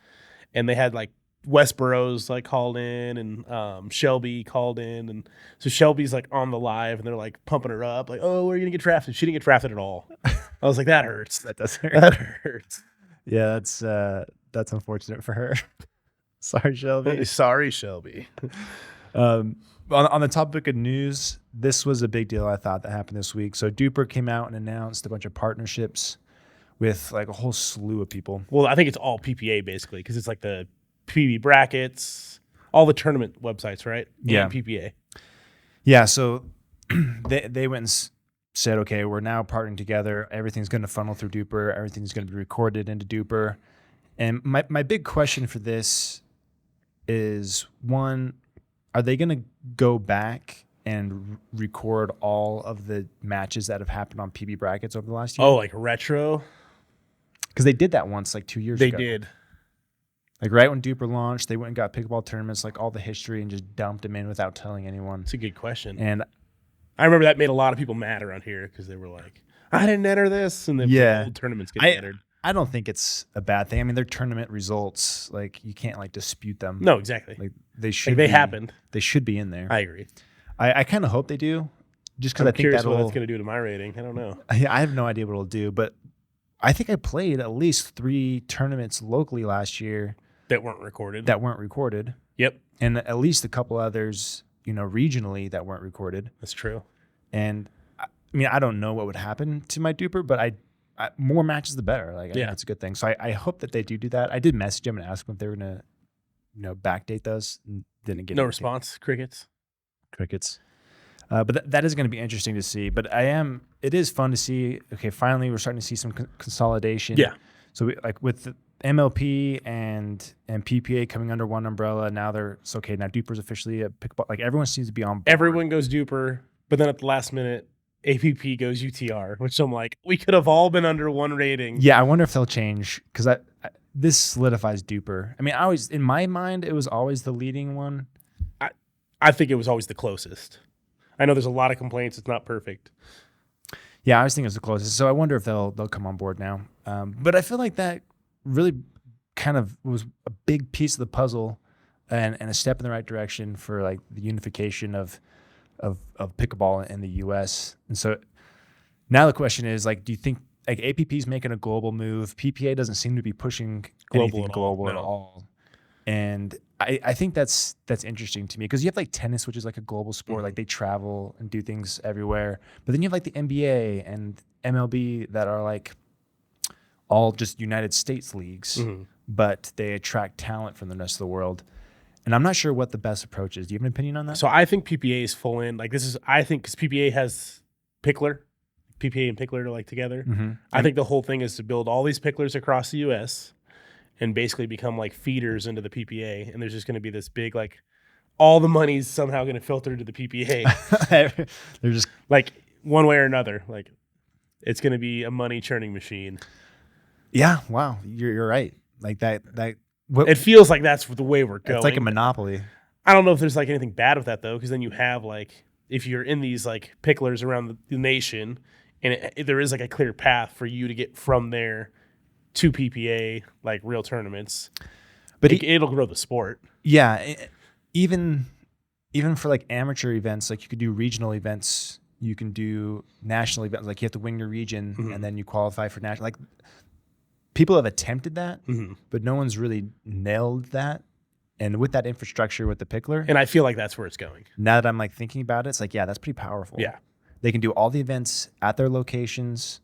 and they had like Wes Burrows like called in, and Shelby called in, and so Shelby's like on the live, and they're like pumping her up, like, "Oh, where are you gonna get drafted?" She didn't get drafted at all. I was like, "That hurts. That does hurt. That hurts." Yeah, that's unfortunate for her. Sorry, Shelby. Sorry, Shelby. On the topic of news, this was a big deal I thought that happened this week. So DUPR came out and announced a bunch of partnerships with like a whole slew of people. Well, I think it's all PPA basically because it's like the PB brackets, all the tournament websites, right? Yeah. And PPA. Yeah, so they went and said, okay, we're now partnering together. Everything's going to funnel through DUPR. Everything's going to be recorded into DUPR. And my big question for this is, one, are they going to go back and record all of the matches that have happened on PB brackets over the last year? Oh, like retro? Because they did that once like 2 years ago. They did. Like right when DUPR launched, they went and got pickleball tournaments, like all the history, and just dumped them in without telling anyone. That's a good question. And I remember that made a lot of people mad around here because they were like, I didn't enter this. And then old tournaments get entered. I don't think it's a bad thing. I mean, they're tournament results. Like you can't like dispute them. No, exactly. Like they should. They happened. They should be in there. I agree. I kind of hope they do, just because I think curious that'll. what that's going to do to my rating. I don't know. I have no idea what it'll do, but I think I played at least 3 tournaments locally last year That weren't recorded. Yep. And at least a couple others, regionally that weren't recorded. That's true. And I mean, I don't know what would happen to my DUPR, but I more matches the better. Like, I think that's a good thing. So I hope that they do that. I did message them and ask them if they were going to, backdate those. And didn't get no anything. response. Crickets. But that is going to be interesting to see. But it is fun to see. Okay, finally we're starting to see some consolidation. Yeah. So like with the MLP and PPA coming under one umbrella, now now DUPR's officially a pickleball. Like everyone seems to be on board. Everyone goes DUPR, but then at the last minute, APP goes UTR, which I'm like, we could have all been under one rating. Yeah, I wonder if they'll change because this solidifies DUPR. I mean, in my mind, it was always the leading one. I think it was always the closest. I know there's a lot of complaints. It's not perfect. Yeah, I always think it was the closest. So I wonder if they'll come on board now. But I feel like that really kind of was a big piece of the puzzle and a step in the right direction for like the unification of pickleball in the U.S. And so now the question is like, do you think like APP is making a global move? PPA doesn't seem to be pushing anything global at all. And I think that's interesting to me because you have like tennis, which is like a global sport. Like they travel and do things everywhere. But then you have like the NBA and MLB that are like all just United States leagues, but they attract talent from the rest of the world. And I'm not sure what the best approach is. Do you have an opinion on that? So I think PPA is full in. Like I think because PPA has Pickler, PPA and Pickler are like together. I think the whole thing is to build all these Picklers across the U.S. and basically become like feeders into the PPA. And there's just going to be this big, like, all the money's somehow going to filter into the PPA. They're just like one way or another. Like it's going to be a money churning machine. Yeah. Wow. You're right. Like that. It feels like that's the way we're going. It's like a monopoly. I don't know if there's like anything bad with that though, because then you have like if you're in these like Picklers around the nation, and there is like a clear path for you to get from there to PPA, like real tournaments, but it'll grow the sport. Yeah, even for like amateur events, like you could do regional events, you can do national events. Like you have to win your region, and then you qualify for national. Like people have attempted that, but no one's really nailed that. And with that infrastructure with the Pickler, and I feel like that's where it's going. Now that I'm like thinking about it, it's like, yeah, that's pretty powerful. Yeah, they can do all the events at their locations.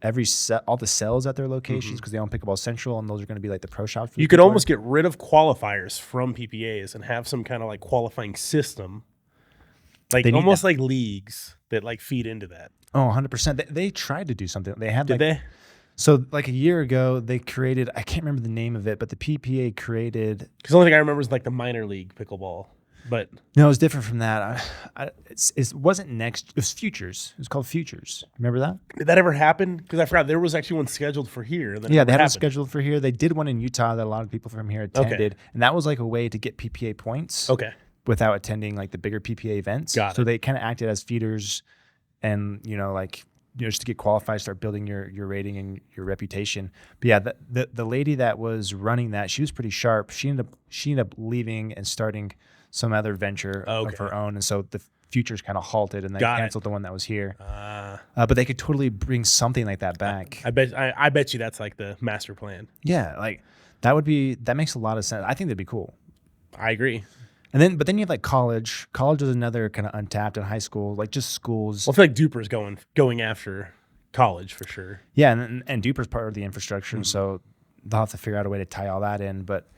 All the cells at their locations because they own Pickleball Central, and those are going to be like the pro shops. You could almost get rid of qualifiers from PPAs and have some kind of like qualifying system, like almost like leagues that like feed into that. Oh, 100%. They tried to do something. They had Did they? So like a year ago, they created, I can't remember the name of it, but the PPA created. Because the only thing I remember is like the minor league pickleball. But no, it was different from that. It wasn't next. It was Futures. It was called Futures. Remember that? Did that ever happen? Because I forgot there was actually one scheduled for here. And then yeah, they had it scheduled for here. They did one in Utah that a lot of people from here attended, and that was like a way to get PPA points. Okay. Without attending like the bigger PPA events. Got it. So they kind of acted as feeders, and just to get qualified, start building your rating and your reputation. But yeah, the lady that was running that, she was pretty sharp. She ended up leaving and starting some other venture of her own, and so the Futures kind of halted and they canceled the one that was here. But they could totally bring something like that back. I bet you that's like the master plan. Yeah, like that makes a lot of sense. I think that'd be cool. I agree. But then you have like college. College is another kind of untapped, in high school, like just schools. Well, I feel like DUPR is going after college for sure. Yeah, and DUPR is part of the infrastructure, so they'll have to figure out a way to tie all that in. But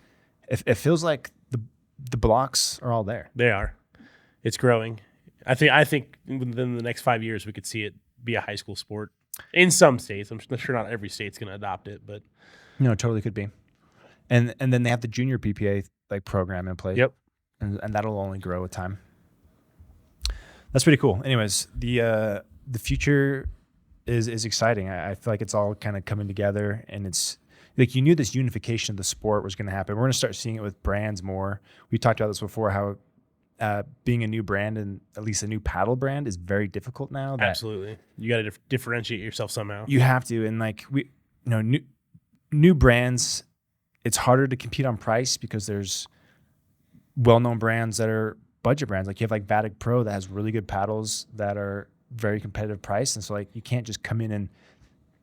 it feels like the blocks are all there. They are. It's growing. I think within the next 5 years we could see it be a high school sport in some states. I'm sure not every state's going to adopt it, but it totally could be. And then they have the junior PPA like program in place. Yep. And that'll only grow with time. That's pretty cool. Anyways, the future is exciting. I feel like it's all kind of coming together, and it's like you knew this unification of the sport was going to happen. We're going to start seeing it with brands more. We talked about this before, how being a new brand, and at least a new paddle brand, is very difficult now. Absolutely. You got to differentiate yourself somehow. You have to. And like new brands, it's harder to compete on price because there's well-known brands that are budget brands. Like you have like Vatic Pro that has really good paddles that are very competitive price. And so like you can't just come in and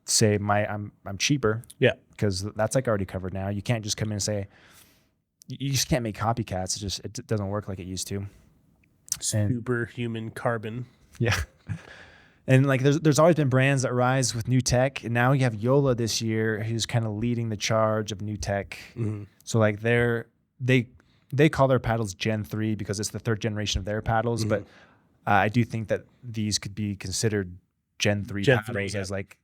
say I'm cheaper. Yeah. Because that's like already covered now. You can't just come in and say, you just can't make copycats. It doesn't work like it used to. Superhuman carbon. Yeah. And like there's always been brands that rise with new tech, and now you have Yola this year who's kind of leading the charge of new tech. Mm-hmm. So like they call their paddles Gen 3 because it's the third generation of their paddles, but I do think that these could be considered Gen 3 paddles as like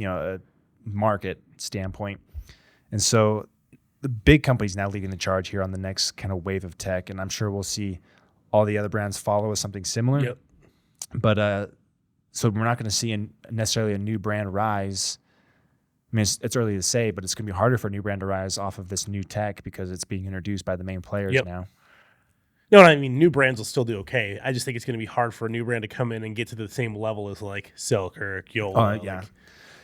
a market standpoint. And so the big companies now leading the charge here on the next kind of wave of tech, and I'm sure we'll see all the other brands follow with something similar. Yep. But so we're not going to see necessarily a new brand rise. I mean, it's early to say, but it's going to be harder for a new brand to rise off of this new tech because it's being introduced by the main players now. No, I mean, new brands will still do okay. I just think it's going to be hard for a new brand to come in and get to the same level as like Selkirk, Yola. Yeah.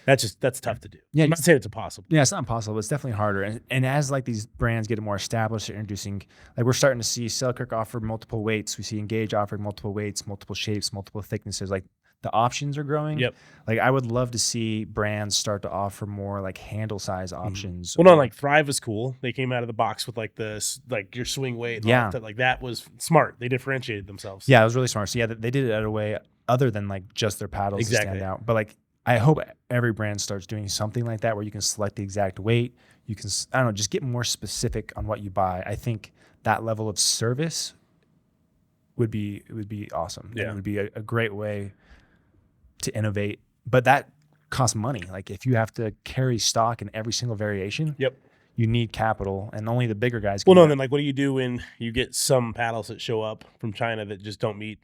That's tough to do. Yeah, I'm not saying it's impossible. Yeah, it's not impossible, but it's definitely harder. And as like these brands get more established, they're introducing, like we're starting to see Selkirk offer multiple weights. We see Engage offering multiple weights, multiple shapes, multiple thicknesses. Like the options are growing. Yep. Like I would love to see brands start to offer more like handle size options. Well, no, like Thrive was cool. They came out of the box with like like your swing weight. And Yeah. all that. Like that was smart. They differentiated themselves. Yeah, it was really smart. So yeah, they did it in a way other than like just their paddles to Exactly. stand out. But like I hope every brand starts doing something like that where you can select the exact weight. You can, I don't know, just get more specific on what you buy. I think that level of service would be awesome. Yeah. And it would be a great way to innovate. But that costs money. Like if you have to carry stock in every single variation, Yep. you need capital, and only the bigger guys Well, can no, do then like what do you do when you get some paddles that show up from China that just don't meet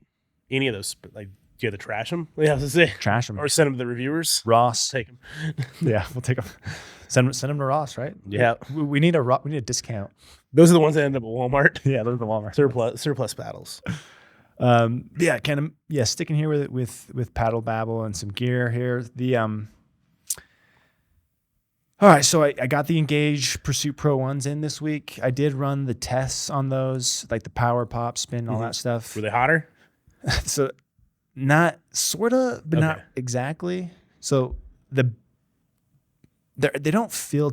any of those? Like, do you have to trash them? What do you have to say? trash them. Or send them to the reviewers? Ross. Take them. Yeah, we'll take them. Send them to Ross, right? Yeah. We need a discount. Those are the ones that end up at Walmart. Yeah, those are the Walmart. Surplus paddles. Yeah, kind of sticking here with paddle babble and some gear here. All right, so I got the Engage Pursuit Pro 1s in this week. I did run the tests on those, like the power, pop, spin, all that stuff. Were they hotter? So not sort of, but not Okay. exactly. So they don't feel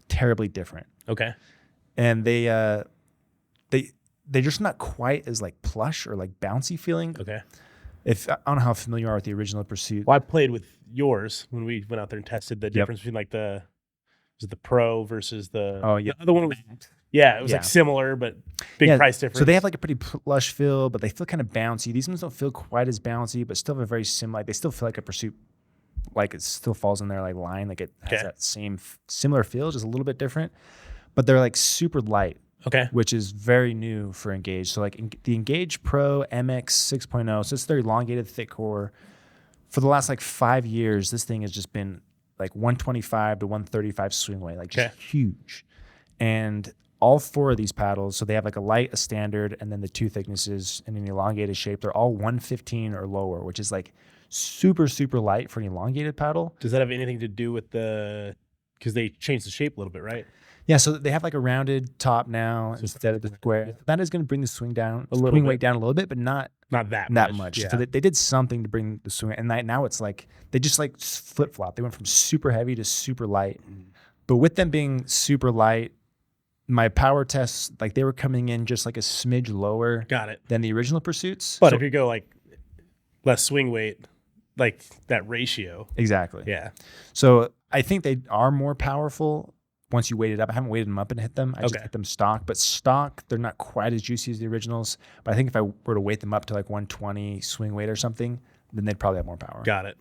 terribly different. Okay. And they're just not quite as like plush or like bouncy feeling. Okay. I don't know how familiar you are with the original Pursuit. Well, I played with yours when we went out there and tested the difference between like the Pro versus the the other one was it was like similar but big price difference. So they have like a pretty plush feel, but they feel kind of bouncy. These ones don't feel quite as bouncy, but still have a very similar. Like they still feel like a Pursuit, like it still falls in their like line. Like it has that same similar feel, just a little bit different. But they're like super light. Okay. Which is very new for Engage. So like the Engage Pro MX 6.0, so it's their elongated thick core. For the last like 5 years, this thing has just been like 125 to 135 swing weight, like just huge. And all four of these paddles, so they have like a light, a standard, and then the two thicknesses in an elongated shape. They're all 115 or lower, which is like super, super light for an elongated paddle. Does that have anything to do with because they changed the shape a little bit, right? Yeah, so they have like a rounded top now instead of the square. That is going to bring the swing weight down a little bit, but not that much. Yeah. So they did something to bring the swing, and now it's like they just like flip flop. They went from super heavy to super light. But with them being super light, my power tests, like they were coming in just like a smidge lower than the original Pursuits. But if you go like less swing weight, like that ratio. Exactly. Yeah. So I think they are more powerful once you weight it up. I haven't weighted them up and hit them. I just hit them stock. But stock, they're not quite as juicy as the originals. But I think if I were to weight them up to like 120 swing weight or something, then they'd probably have more power. Got it.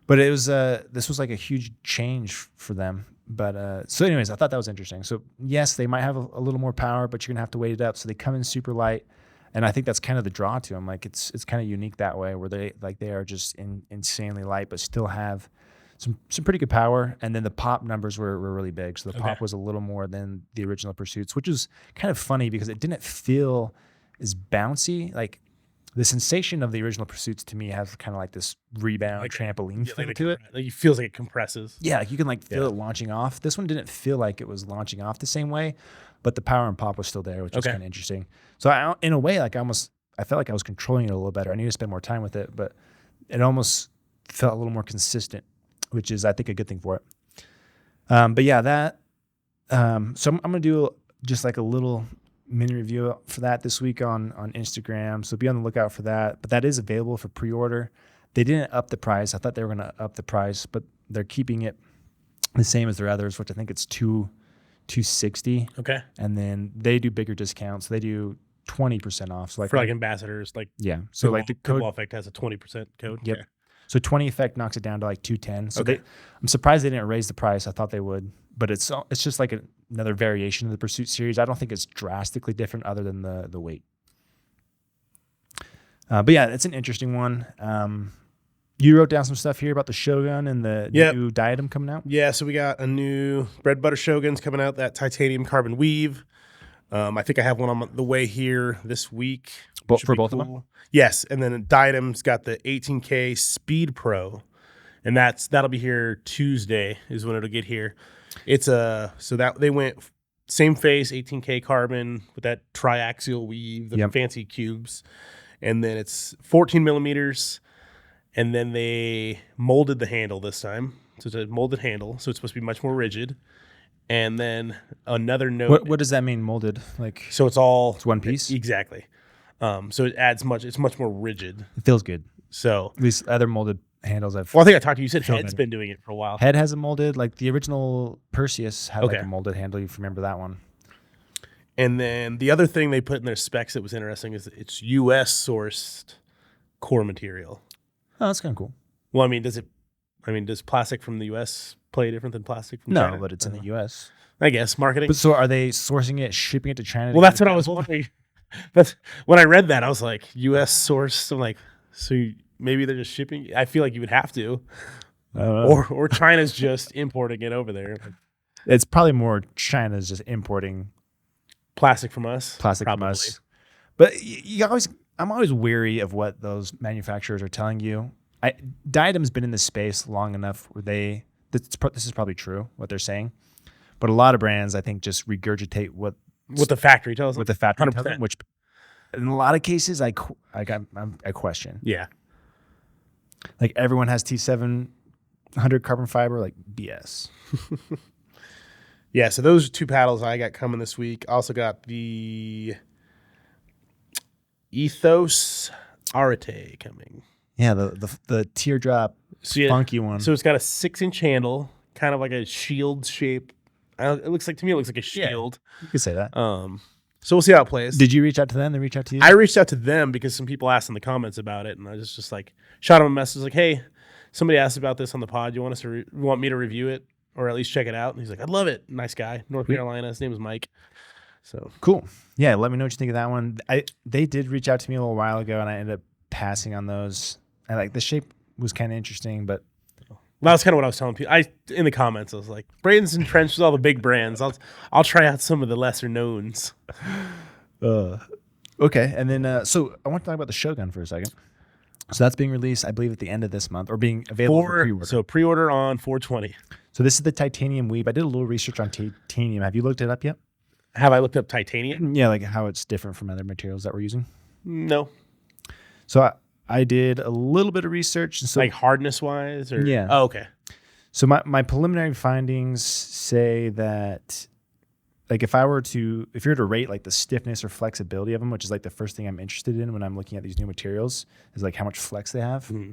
But it was this was like a huge change for them. But so anyways, I thought that was interesting. So yes, they might have a little more power, but you're gonna have to weight it up. So they come in super light, and I think that's kind of the draw to them. Like it's kind of unique that way, where they are just insanely light, but still have some pretty good power. And then the pop numbers were really big. So the pop was a little more than the original Pursuits, which was kind of funny because it didn't feel as bouncy. Like the sensation of the original Pursuits to me has kind of like this rebound like trampoline feel to it. Like it feels like it compresses. Yeah, like you can like feel it launching off. This one didn't feel like it was launching off the same way, but the power and pop was still there, which was kind of interesting. So in a way, like I felt like I was controlling it a little better. I need to spend more time with it, but it almost felt a little more consistent, which is I think a good thing for it. But yeah, that. So I'm gonna do just like a little mini review for that this week on Instagram. So be on the lookout for that. But that is available for pre-order. They didn't up the price. I thought they were going to up the price, but they're keeping it the same as their others, which I think it's $260. Okay. And then they do bigger discounts. They do 20% off. So like for like ambassadors, like So like the code Pickleball Effect has a 20% code. Yep. Yeah. So 20 Effect knocks it down to like 210. So okay. I'm surprised they didn't raise the price. I thought they would, but it's just like another variation of the Pursuit series. I don't think it's drastically different other than the weight. But yeah, it's an interesting one. You wrote down some stuff here about the Shogun and the new Diadem coming out. Yeah, so we got a new bread butter Shogun's coming out, that titanium carbon weave. I think I have one on the way here this week. For both of them? Yes, and then Diadem's got the 18K Speed Pro. and that'll be here Tuesday is when it'll get here. It's so that they went same face 18K carbon with that triaxial weave, the fancy cubes, and then it's 14 millimeters, and then they molded the handle this time, so it's a molded handle, so it's supposed to be much more rigid. And then another note. What does that mean, molded? Like, so it's one piece? Exactly. So it adds it's much more rigid. It feels good. So at least other molded handles Well, I think I talked to you. You said Head's been doing it for a while. Head has a molded, like the original Perseus had like a molded handle. You remember that one? And then the other thing they put in their specs that was interesting is it's U.S. sourced core material. Oh, that's kind of cool. Well, I mean, does plastic from the U.S. play different than plastic from China? No, but it's in the U.S. I guess marketing. But so are they sourcing it, shipping it to China? Well, that's what I was wondering. That's when I read that, I was like, U.S. sourced. I'm like, so maybe they're just shipping. I feel like you would have to, or China's just importing it over there. It's probably more China's just importing plastic from us. But I'm always wary of what those manufacturers are telling you. Diadem's been in the space long enough where this is probably true what they're saying, but a lot of brands I think just regurgitate what the factory tells them. What the factory tells them, which in a lot of cases I question. Yeah, like everyone has T700 carbon fiber, like BS. Yeah, so those are two paddles I got coming this week. Also got the Ethos Arete coming. Yeah, the teardrop funky one. So it's got a 6-inch handle, kind of like a shield shape. It looks like a shield. Yeah, you could say that. So we'll see how it plays. Did you reach out to them? They reach out to you? I reached out to them because some people asked in the comments about it, and I just like shot them a message like, "Hey, somebody asked about this on the pod. You want me to review it or at least check it out?" And he's like, "I'd love it." Nice guy, North Carolina. His name is Mike. So cool. Yeah, let me know what you think of that one. They did reach out to me a little while ago, and I ended up passing on those. I like the shape was kind of interesting, but that was kind of what I was telling people. In the comments, I was like, Braden's entrenched with all the big brands. I'll try out some of the lesser knowns. Okay, and then so I want to talk about the Shogun for a second. So that's being released, I believe, at the end of this month, or being available for pre-order. So pre-order on 4/20. So this is the titanium weave. I did a little research on titanium. Have you looked it up yet? Have I looked up titanium? Yeah, like how it's different from other materials that we're using. No. So I did a little bit of research. So, like hardness wise? Or? Yeah. Oh, okay. So my preliminary findings say that, like, if you were to rate like the stiffness or flexibility of them, which is like the first thing I'm interested in when I'm looking at these new materials, is like how much flex they have. Mm-hmm.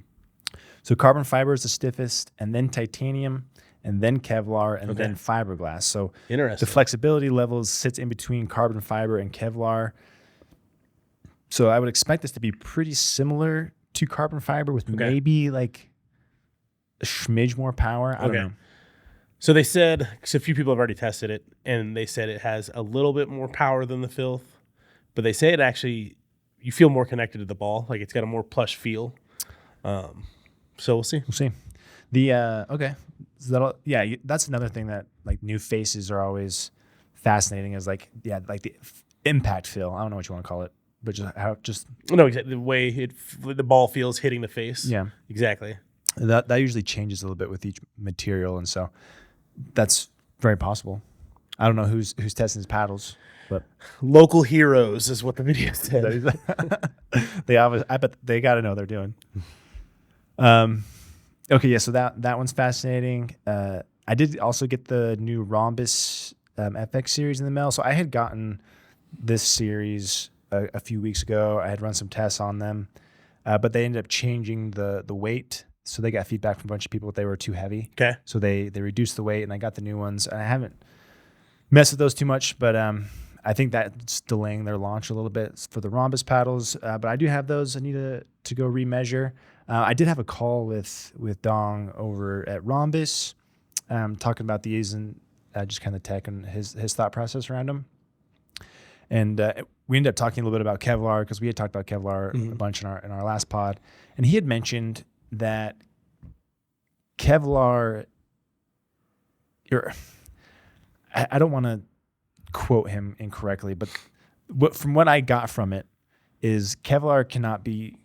So carbon fiber is the stiffest, and then titanium, and then Kevlar, and then fiberglass. So interesting. The flexibility levels sits in between carbon fiber and Kevlar. So I would expect this to be pretty similar to carbon fiber with maybe like a smidge more power. I don't know. So they said, because a few people have already tested it, and they said it has a little bit more power than the filth, but they say it actually, you feel more connected to the ball. Like it's got a more plush feel. So we'll see. We'll see. So that's another thing that like new faces are always fascinating is like the impact feel. I don't know what you want to call it. But exactly the way the ball feels hitting the face. Yeah, exactly. That usually changes a little bit with each material, and so that's very possible. I don't know who's testing his paddles, but local heroes is what the video said. I bet they got to know what they're doing. Okay, yeah. So that one's fascinating. I did also get the new Rhombus FX series in the mail. So I had gotten this series a few weeks ago. I had run some tests on them, but they ended up changing the weight. So they got feedback from a bunch of people that they were too heavy. Okay. So they reduced the weight, and I got the new ones. I haven't messed with those too much, but I think that's delaying their launch a little bit for the Rhombus paddles. But I do have those. I need to go remeasure. I did have a call with Dong over at Rhombus, talking about these and just kind of tech and his thought process around them. And we ended up talking a little bit about Kevlar because we had talked about Kevlar a bunch in our last pod, and he had mentioned that Kevlar. I don't want to quote him incorrectly, but from what I got from it is Kevlar cannot be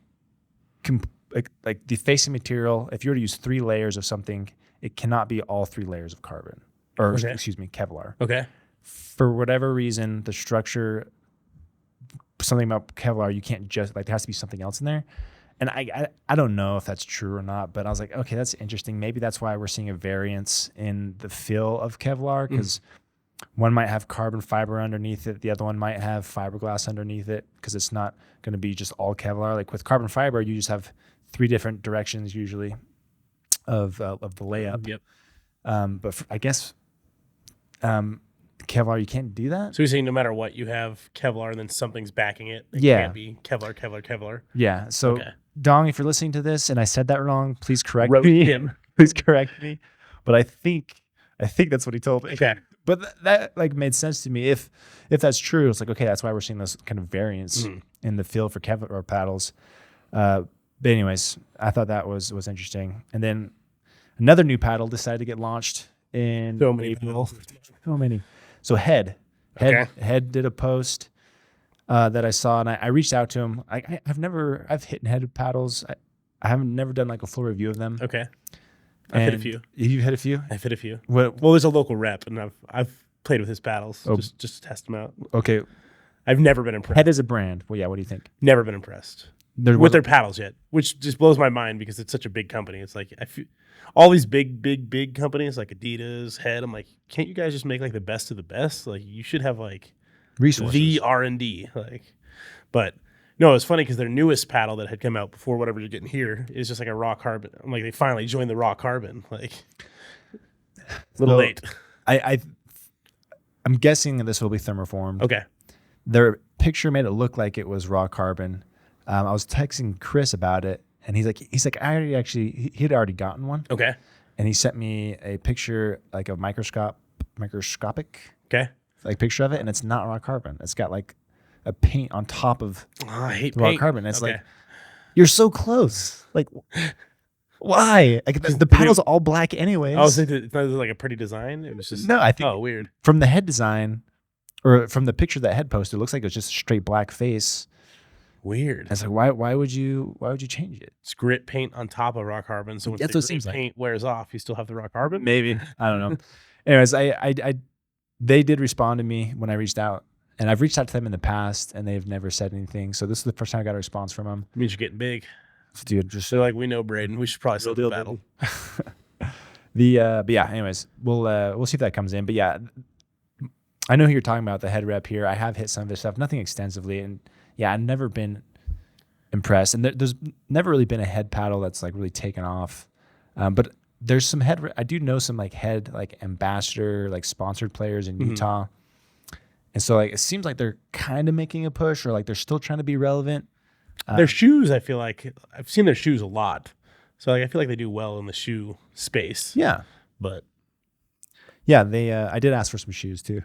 like the facing material, if you were to use 3 layers of something, it cannot be all 3 layers of carbon, or Okay. excuse me, Kevlar. Okay. For whatever reason, the structure, something about Kevlar, you can't just like, there has to be something else in there. And I don't know if that's true or not, but I was like, okay, that's interesting. Maybe that's why we're seeing a variance in the feel of Kevlar, because one might have carbon fiber underneath it, the other one might have fiberglass underneath it, because it's not going to be just all Kevlar. Like with carbon fiber, you just have 3 different directions usually of the layup. Yep. But I guess Kevlar, you can't do that. So you're saying no matter what, you have Kevlar and then something's backing it. It Yeah. can't be Kevlar. Yeah. So Okay. Dong, if you're listening to this and I said that wrong, please correct Wrote me. him. Please correct me. But I think that's what he told me. Okay. But that like made sense to me. If that's true, it's like, okay, that's why we're seeing this kind of variance in the feel for Kevlar paddles. But anyways, I thought that was interesting. And then another new paddle decided to get launched in So many April. paddles. So many. So Head did a post that I saw, and I reached out to him. I've hit and head paddles. I haven't never done like a full review of them. Okay. I've hit a And few. You've hit a few? I've hit a few. What? Well, there's a local rep, and I've played with his paddles Oh. just to test them out. Okay. I've never been impressed. Head is a brand. Well, yeah. What do you think? Never been impressed There with their paddles yet, which just blows my mind because it's such a big company. It's like I feel all these big companies like Adidas, Head. I'm like, can't you guys just make like the best of the best? Like you should have like resources. the R&D. Like, but no, it's funny because their newest paddle that had come out before whatever you're getting here is just like a raw carbon. I'm like, they finally joined the raw carbon. Like, a little So, late. I'm guessing that this will be thermoformed. Okay. Their picture made it look like it was raw carbon. I was texting Chris about it, and he's like, he had already gotten one, Okay. and he sent me a picture like a microscopic Okay. like picture of it, and it's not raw carbon. It's got like a paint on top of Oh, I hate the raw paint. carbon. It's Okay. like, you're so close. Like, why? Like, the paddle's all black anyways. I was thinking it's not like a pretty design. It was just No, I think weird. from the head design, or from the picture that Head posted, it looks like it was just a straight black face. Weird. And it's like, why would you change it? It's grit paint on top of raw carbon. So when That's the what it grit seems like. paint wears off, you still have the raw carbon. Maybe. I don't know. Anyways, they did respond to me when I reached out, and I've reached out to them in the past, and they've never said anything. So this is the first time I got a response from them. It means you're getting big. Dude, just So like we know Braden. We should probably set deal, the battle. but yeah. Anyways, we'll see if that comes in. But yeah, I know who you're talking about. The head rep here. I have hit some of this stuff, nothing extensively, and yeah, I've never been impressed. And there's never really been a head paddle that's like really taken off. But there's some head. I do know some like head like ambassador like sponsored players in Utah, and so like it seems like they're kind of making a push, or like they're still trying to be relevant. Their shoes, I feel like I've seen their shoes a lot. So like, I feel like they do well in the shoe space. Yeah, But yeah. They I did ask for some shoes too.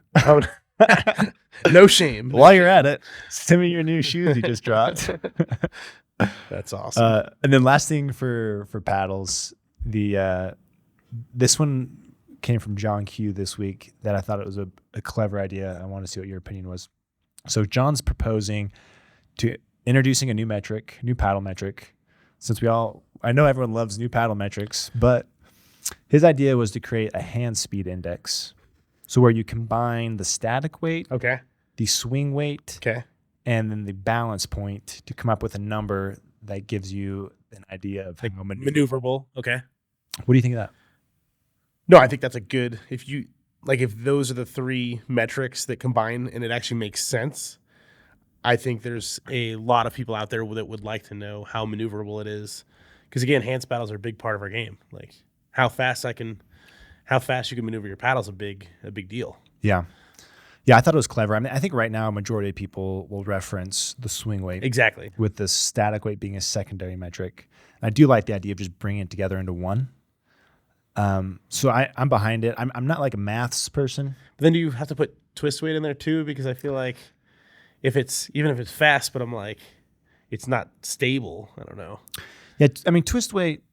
no shame. While you're at it, send me your new shoes you just dropped. That's awesome. And then last thing for paddles, this one came from John Q this week that I thought it was a clever idea. I want to see what your opinion was. So John's proposing to introducing a new paddle metric. Since I know everyone loves new paddle metrics, but his idea was to create a hand speed index. So where you combine the static weight, Okay. the swing weight, Okay. and then the balance point to come up with a number that gives you an idea of how Maneuverable. Okay. What do you think of that? No, I think that's a good, if those are the 3 metrics that combine and it actually makes sense, I think there's a lot of people out there that would like to know how maneuverable it is. Because again, hand paddles are a big part of our game. Like how fast you can maneuver your paddle is a big deal. Yeah. Yeah, I thought it was clever. I mean, I think right now a majority of people will reference the swing weight Exactly. with the static weight being a secondary metric. And I do like the idea of just bringing it together into one. So I'm behind it. I'm not like a maths person. But then do you have to put twist weight in there too? Because I feel like even if it's fast, but I'm like, it's not stable. I don't know. Yeah, I mean, twist weight.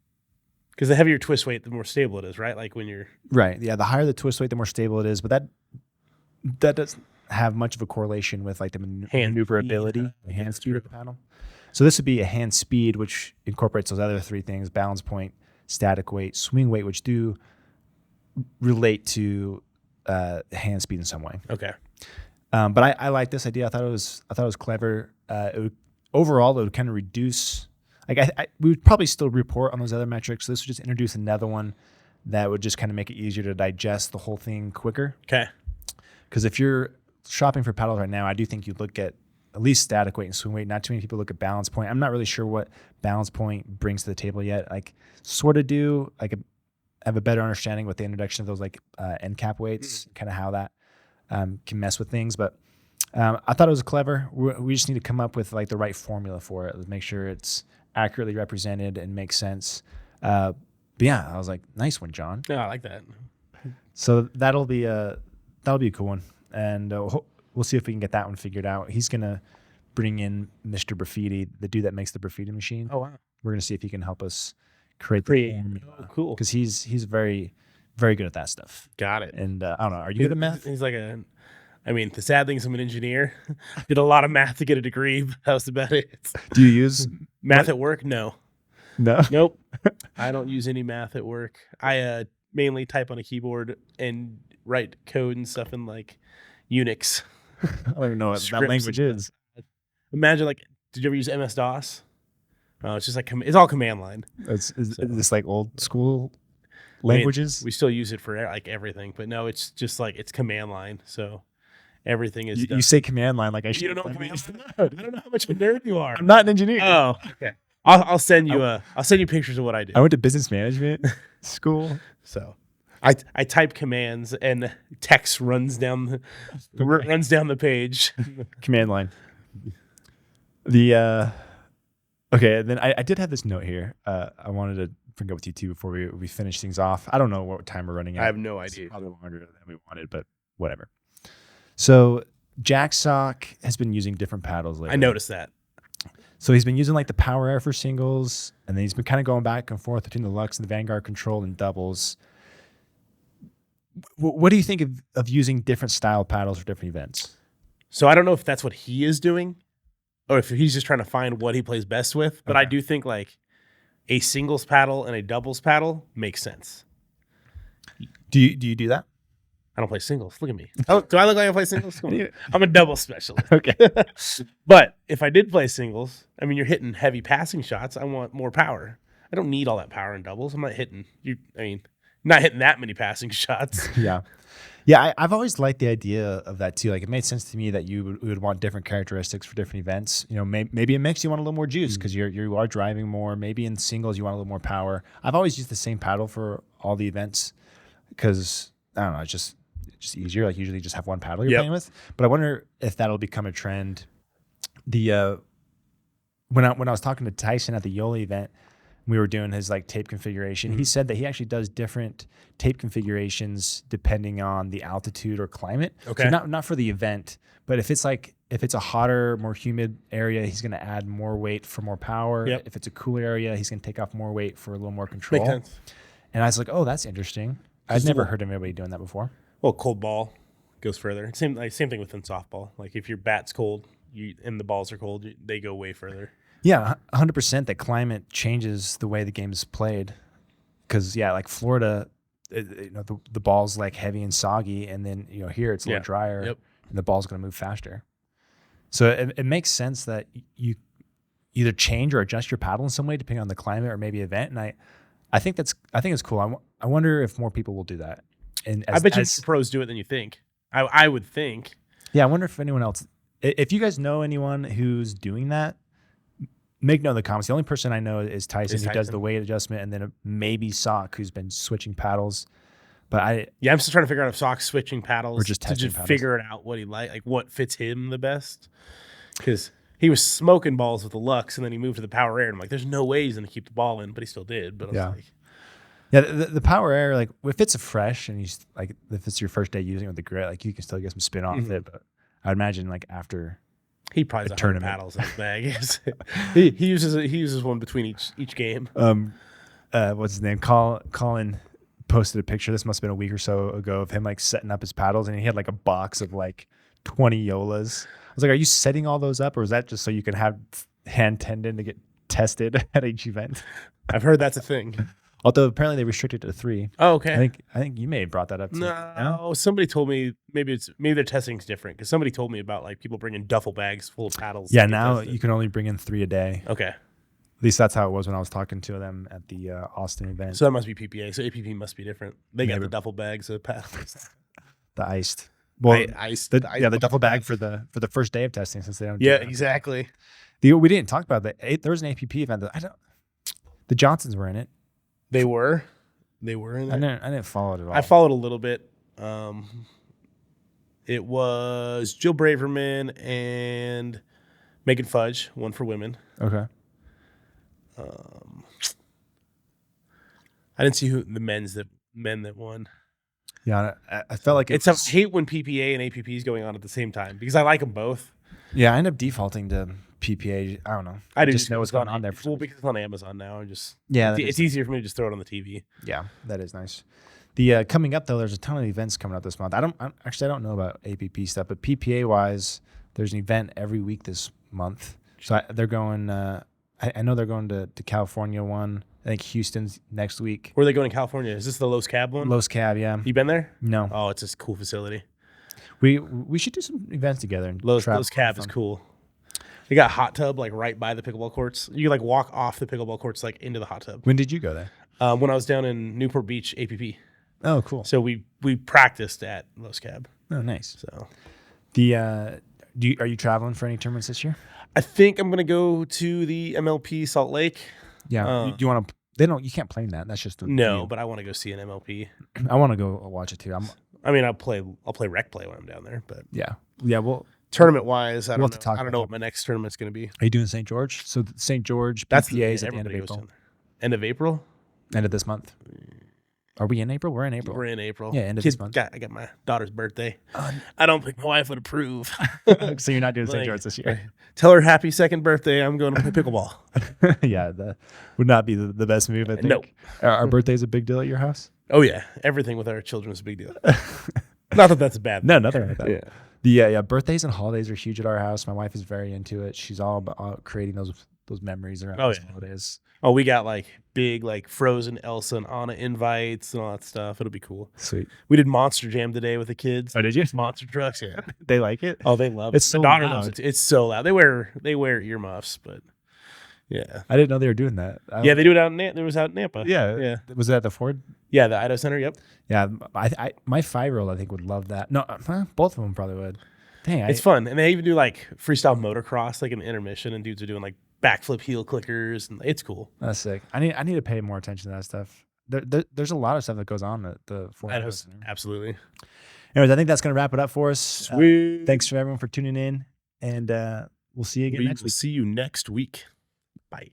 Because the heavier your twist weight, the more stable it is, right? Like when you're Right. Yeah, the higher the twist weight, the more stable it is. But that doesn't have much of a correlation with like the maneuverability, the hand speed of the paddle. So this would be a hand speed, which incorporates those other three things: balance point, static weight, swing weight, which do relate to hand speed in some way. Okay. But I like this idea. I thought it was clever. Overall, it would kind of reduce. We would probably still report on those other metrics. So this would just introduce another one that would just kind of make it easier to digest the whole thing quicker. Okay. Because if you're shopping for paddles right now, I do think you look at least static weight and swing weight. Not too many people look at balance point. I'm not really sure what balance point brings to the table yet. Like sort of do. I have a better understanding with the introduction of those like end cap weights, kind of how that can mess with things. But I thought it was clever. We just need to come up with like the right formula for it. Let's make sure it's accurately represented and makes sense. But yeah, I was like, nice one, John. Yeah, I like that. So that'll be a cool one, and we'll see if we can get that one figured out. He's gonna bring in Mr. Graffiti, the dude that makes the graffiti machine. Oh wow. We're gonna see if he can help us create the formula. Oh, cool. Because he's very, very good at that stuff. Got it. And I don't know, are you good at math? He's like the sad thing is I'm an engineer. Did a lot of math to get a degree, but that was about it. Do you use math at work? No. No. Nope. I don't use any math at work. I mainly type on a keyboard and write code and stuff in like Unix. I don't even know what that language is. Imagine like, did you ever use MS-DOS? It's just like it's all command line. Is this like old school languages? I mean, we still use it for like everything, but no, it's just like it's command line. So everything is. You say command line like I should. You don't know what command line? I don't know how much of a nerd you are. I'm not an engineer. Oh, okay. I'll send you pictures of what I do. I went to business management school, so I type commands and text runs down the page. Command line. The okay, then I did have this note here. I wanted to bring up with you too before we finish things off. I don't know what time we're running at. I have no idea. It's probably longer than we wanted, but whatever. So Jack Sock has been using different paddles lately. I noticed that. So he's been using like the Power Air for singles, and then he's been kind of going back and forth between the Lux and the Vanguard Control and doubles. What do you think of using different style paddles for different events? So I don't know if that's what he is doing or if he's just trying to find what he plays best with. But I do think like a singles paddle and a doubles paddle makes sense. Do you do that? I don't play singles. Look at me. Oh, do I look like I play singles? I'm a doubles specialist. Okay. But if I did play singles, I mean, you're hitting heavy passing shots. I want more power. I don't need all that power in doubles. I'm not hitting not hitting that many passing shots. Yeah. Yeah, I've always liked the idea of that too. Like it made sense to me that you would want different characteristics for different events. You know, maybe in mix you want a little more juice because you are driving more. Maybe in singles you want a little more power. I've always used the same paddle for all the events because I don't know, it's just easier. Like usually just have one paddle you're playing with. But I wonder if that'll become a trend. The when I was talking to Tyson at the Yoli event, we were doing his like tape configuration. He said that he actually does different tape configurations depending on the altitude or climate. Okay. So not for the event, but if it's a hotter, more humid area, he's going to add more weight for more power. Yep. If it's a cooler area, he's going to take off more weight for a little more control. Makes sense. And I was like, oh, that's interesting. I'd never heard of anybody doing that before. Well, cold ball goes further. Same thing within softball. Like if your bat's cold, and the balls are cold, they go way further. Yeah, 100%. That climate changes the way the game is played. Because like Florida, the ball's like heavy and soggy, and then here it's a little drier, and the ball's going to move faster. So it makes sense that you either change or adjust your paddle in some way depending on the climate or maybe event. And I think it's cool. I wonder if more people will do that. And I bet you pros do it than you think. I would think. Yeah, I wonder if anyone else. If you guys know anyone who's doing that, make note in the comments. The only person I know is Tyson, who does the weight adjustment, and then maybe Sock, who's been switching paddles. But I'm still trying to figure out if Sock's switching paddles or just figure it out what he like what fits him the best. Because he was smoking balls with the Lux, and then he moved to the Power Air. And I'm like, there's no way he's going to keep the ball in, but he still did. But I was like, the Power Air, like if it's a fresh and he's like if it's your first day using it with the grit, like you can still get some spin off it. But I'd imagine like after. He probably has 100 paddles in his bag. he uses one between each game. What's his name? Colin posted a picture. This must have been a week or so ago of him like setting up his paddles, and he had like a box of like 20 Yolas. I was like, "Are you setting all those up, or is that just so you can have hand tendon to get tested at each event. I've heard that's a thing. Although apparently they restricted it to 3. Oh, okay. I think you may have brought that up too. No, somebody told me maybe their testing's different because somebody told me about like people bringing duffel bags full of paddles. Yeah, now you can only bring in 3 a day. Okay. At least that's how it was when I was talking to them at the Austin event. So that must be PPA. So APP must be different. They got Maybe. the duffel bags of paddles. The iced. Well, the duffel bag bags. for the first day of testing since they don't. Yeah, do that. exactly. We didn't talk about that. There was an APP event that the Johnsons were in it. They were in it. I didn't follow it at all. I followed a little bit. It was Jill Braverman and Megan Fudge, one for women. Okay. I didn't see who the men that won. Yeah, I felt like I hate when PPA and APP is going on at the same time because I like them both. Yeah, I end up defaulting to PPA. I don't know. I just know what's going on there. Well, because it's on Amazon now. Yeah, it's easier for me to just throw it on the TV. Yeah, that is nice. The coming up though, there's a ton of events coming up this month. I don't know about APP stuff, but PPA wise, there's an event every week this month. So they're going. I know they're going to California one. I think Houston's next week. Where are they going in California? Is this the Los Cab one? Los Cab, yeah. You been there? No. Oh, it's a cool facility. We should do some events together. And Los Cab is cool. They got a hot tub like right by the pickleball courts. You like walk off the pickleball courts like into the hot tub. When did you go there? When I was down in Newport Beach, APP. Oh, cool. So we practiced at Los Cab. Oh, nice. So are you traveling for any tournaments this year? I think I'm gonna go to the MLP Salt Lake. Yeah. Do you want to? You can't play in that. That's just but I want to go see an MLP. I want to go watch it too. I'll play rec play when I'm down there, but yeah. Well, tournament wise, I don't know. I don't know about what my next tournament's going to be. Are you doing St. George? So St. George That's PPA is at the end of everybody goes April. down there. End of April? End of this month. Are we in April? We're in April. We're in April. Yeah, end of this month. I got my daughter's birthday. I don't think my wife would approve. So you're not doing St. George this year. Tell her happy second birthday. I'm going to play pickleball. Yeah, that would not be the best move, I think. Nope. Our birthday's a big deal at your house? Oh, yeah. Everything with our children is a big deal. Not that that's a bad thing. No, nothing like that. Yeah. The birthdays and holidays are huge at our house. My wife is very into it. She's all about creating those memories around those holidays. Oh, we got like big like Frozen, Elsa, and Anna invites and all that stuff. It'll be cool. Sweet. We did Monster Jam today with the kids. Oh, did you? Monster trucks, yeah. They like it? Oh, they love it. It's so My daughter loud. loves it. It's so loud. They wear earmuffs, but yeah. I didn't know they were doing that. Yeah, they do it out in It was out in Nampa. Yeah. Was it at the Ford? Yeah, the Idaho Center. Yep. Yeah, my 5-year-old I think would love that. No, both of them probably would. Dang, it's fun, and they even do like freestyle motocross, like in the intermission, and dudes are doing like backflip heel clickers, and it's cool. That's sick. I need to pay more attention to that stuff. There's a lot of stuff that goes on at the Ford. Absolutely. Anyways, I think that's gonna wrap it up for us. Sweet. Thanks for everyone for tuning in, and we'll see you again next week. See you next week. Bye.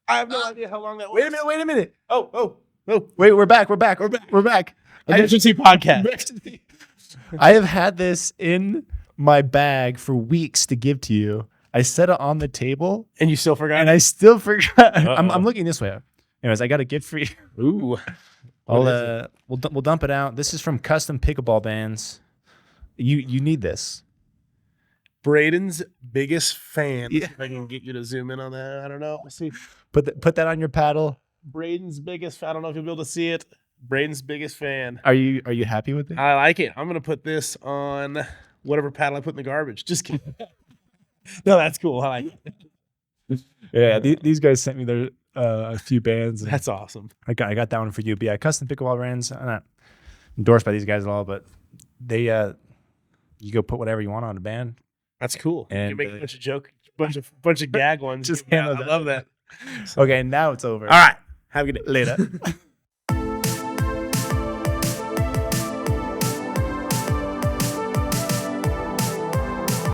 I have no idea how long that was. Wait a minute. Oh. Wait, we're back. Emergency podcast. I have had this in my bag for weeks to give to you. I set it on the table, And you still forgot? and I still forgot. I'm looking this way. Anyways, I got a gift for you. Ooh. We'll dump it out. This is from Custom Pickleball Bands. You need this. Braden's biggest fan. Yeah. If I can get you to zoom in on that. I don't know. Let's see. Put that on your paddle. Braden's biggest. I don't know if you'll be able to see it. Braden's biggest fan. Are you happy with it? I like it. I'm gonna put this on whatever paddle I put in the garbage. Just kidding. No, that's cool. I like it. Yeah, these guys sent me their a few bands. That's awesome. I got that one for you. But yeah, Custom Pickleball Bands. I'm not endorsed by these guys at all, but they you go put whatever you want on a band. That's cool. And, you make a bunch of gag ones. Just I handle that. love that. Okay, now it's over. All right. Have a good day. Later.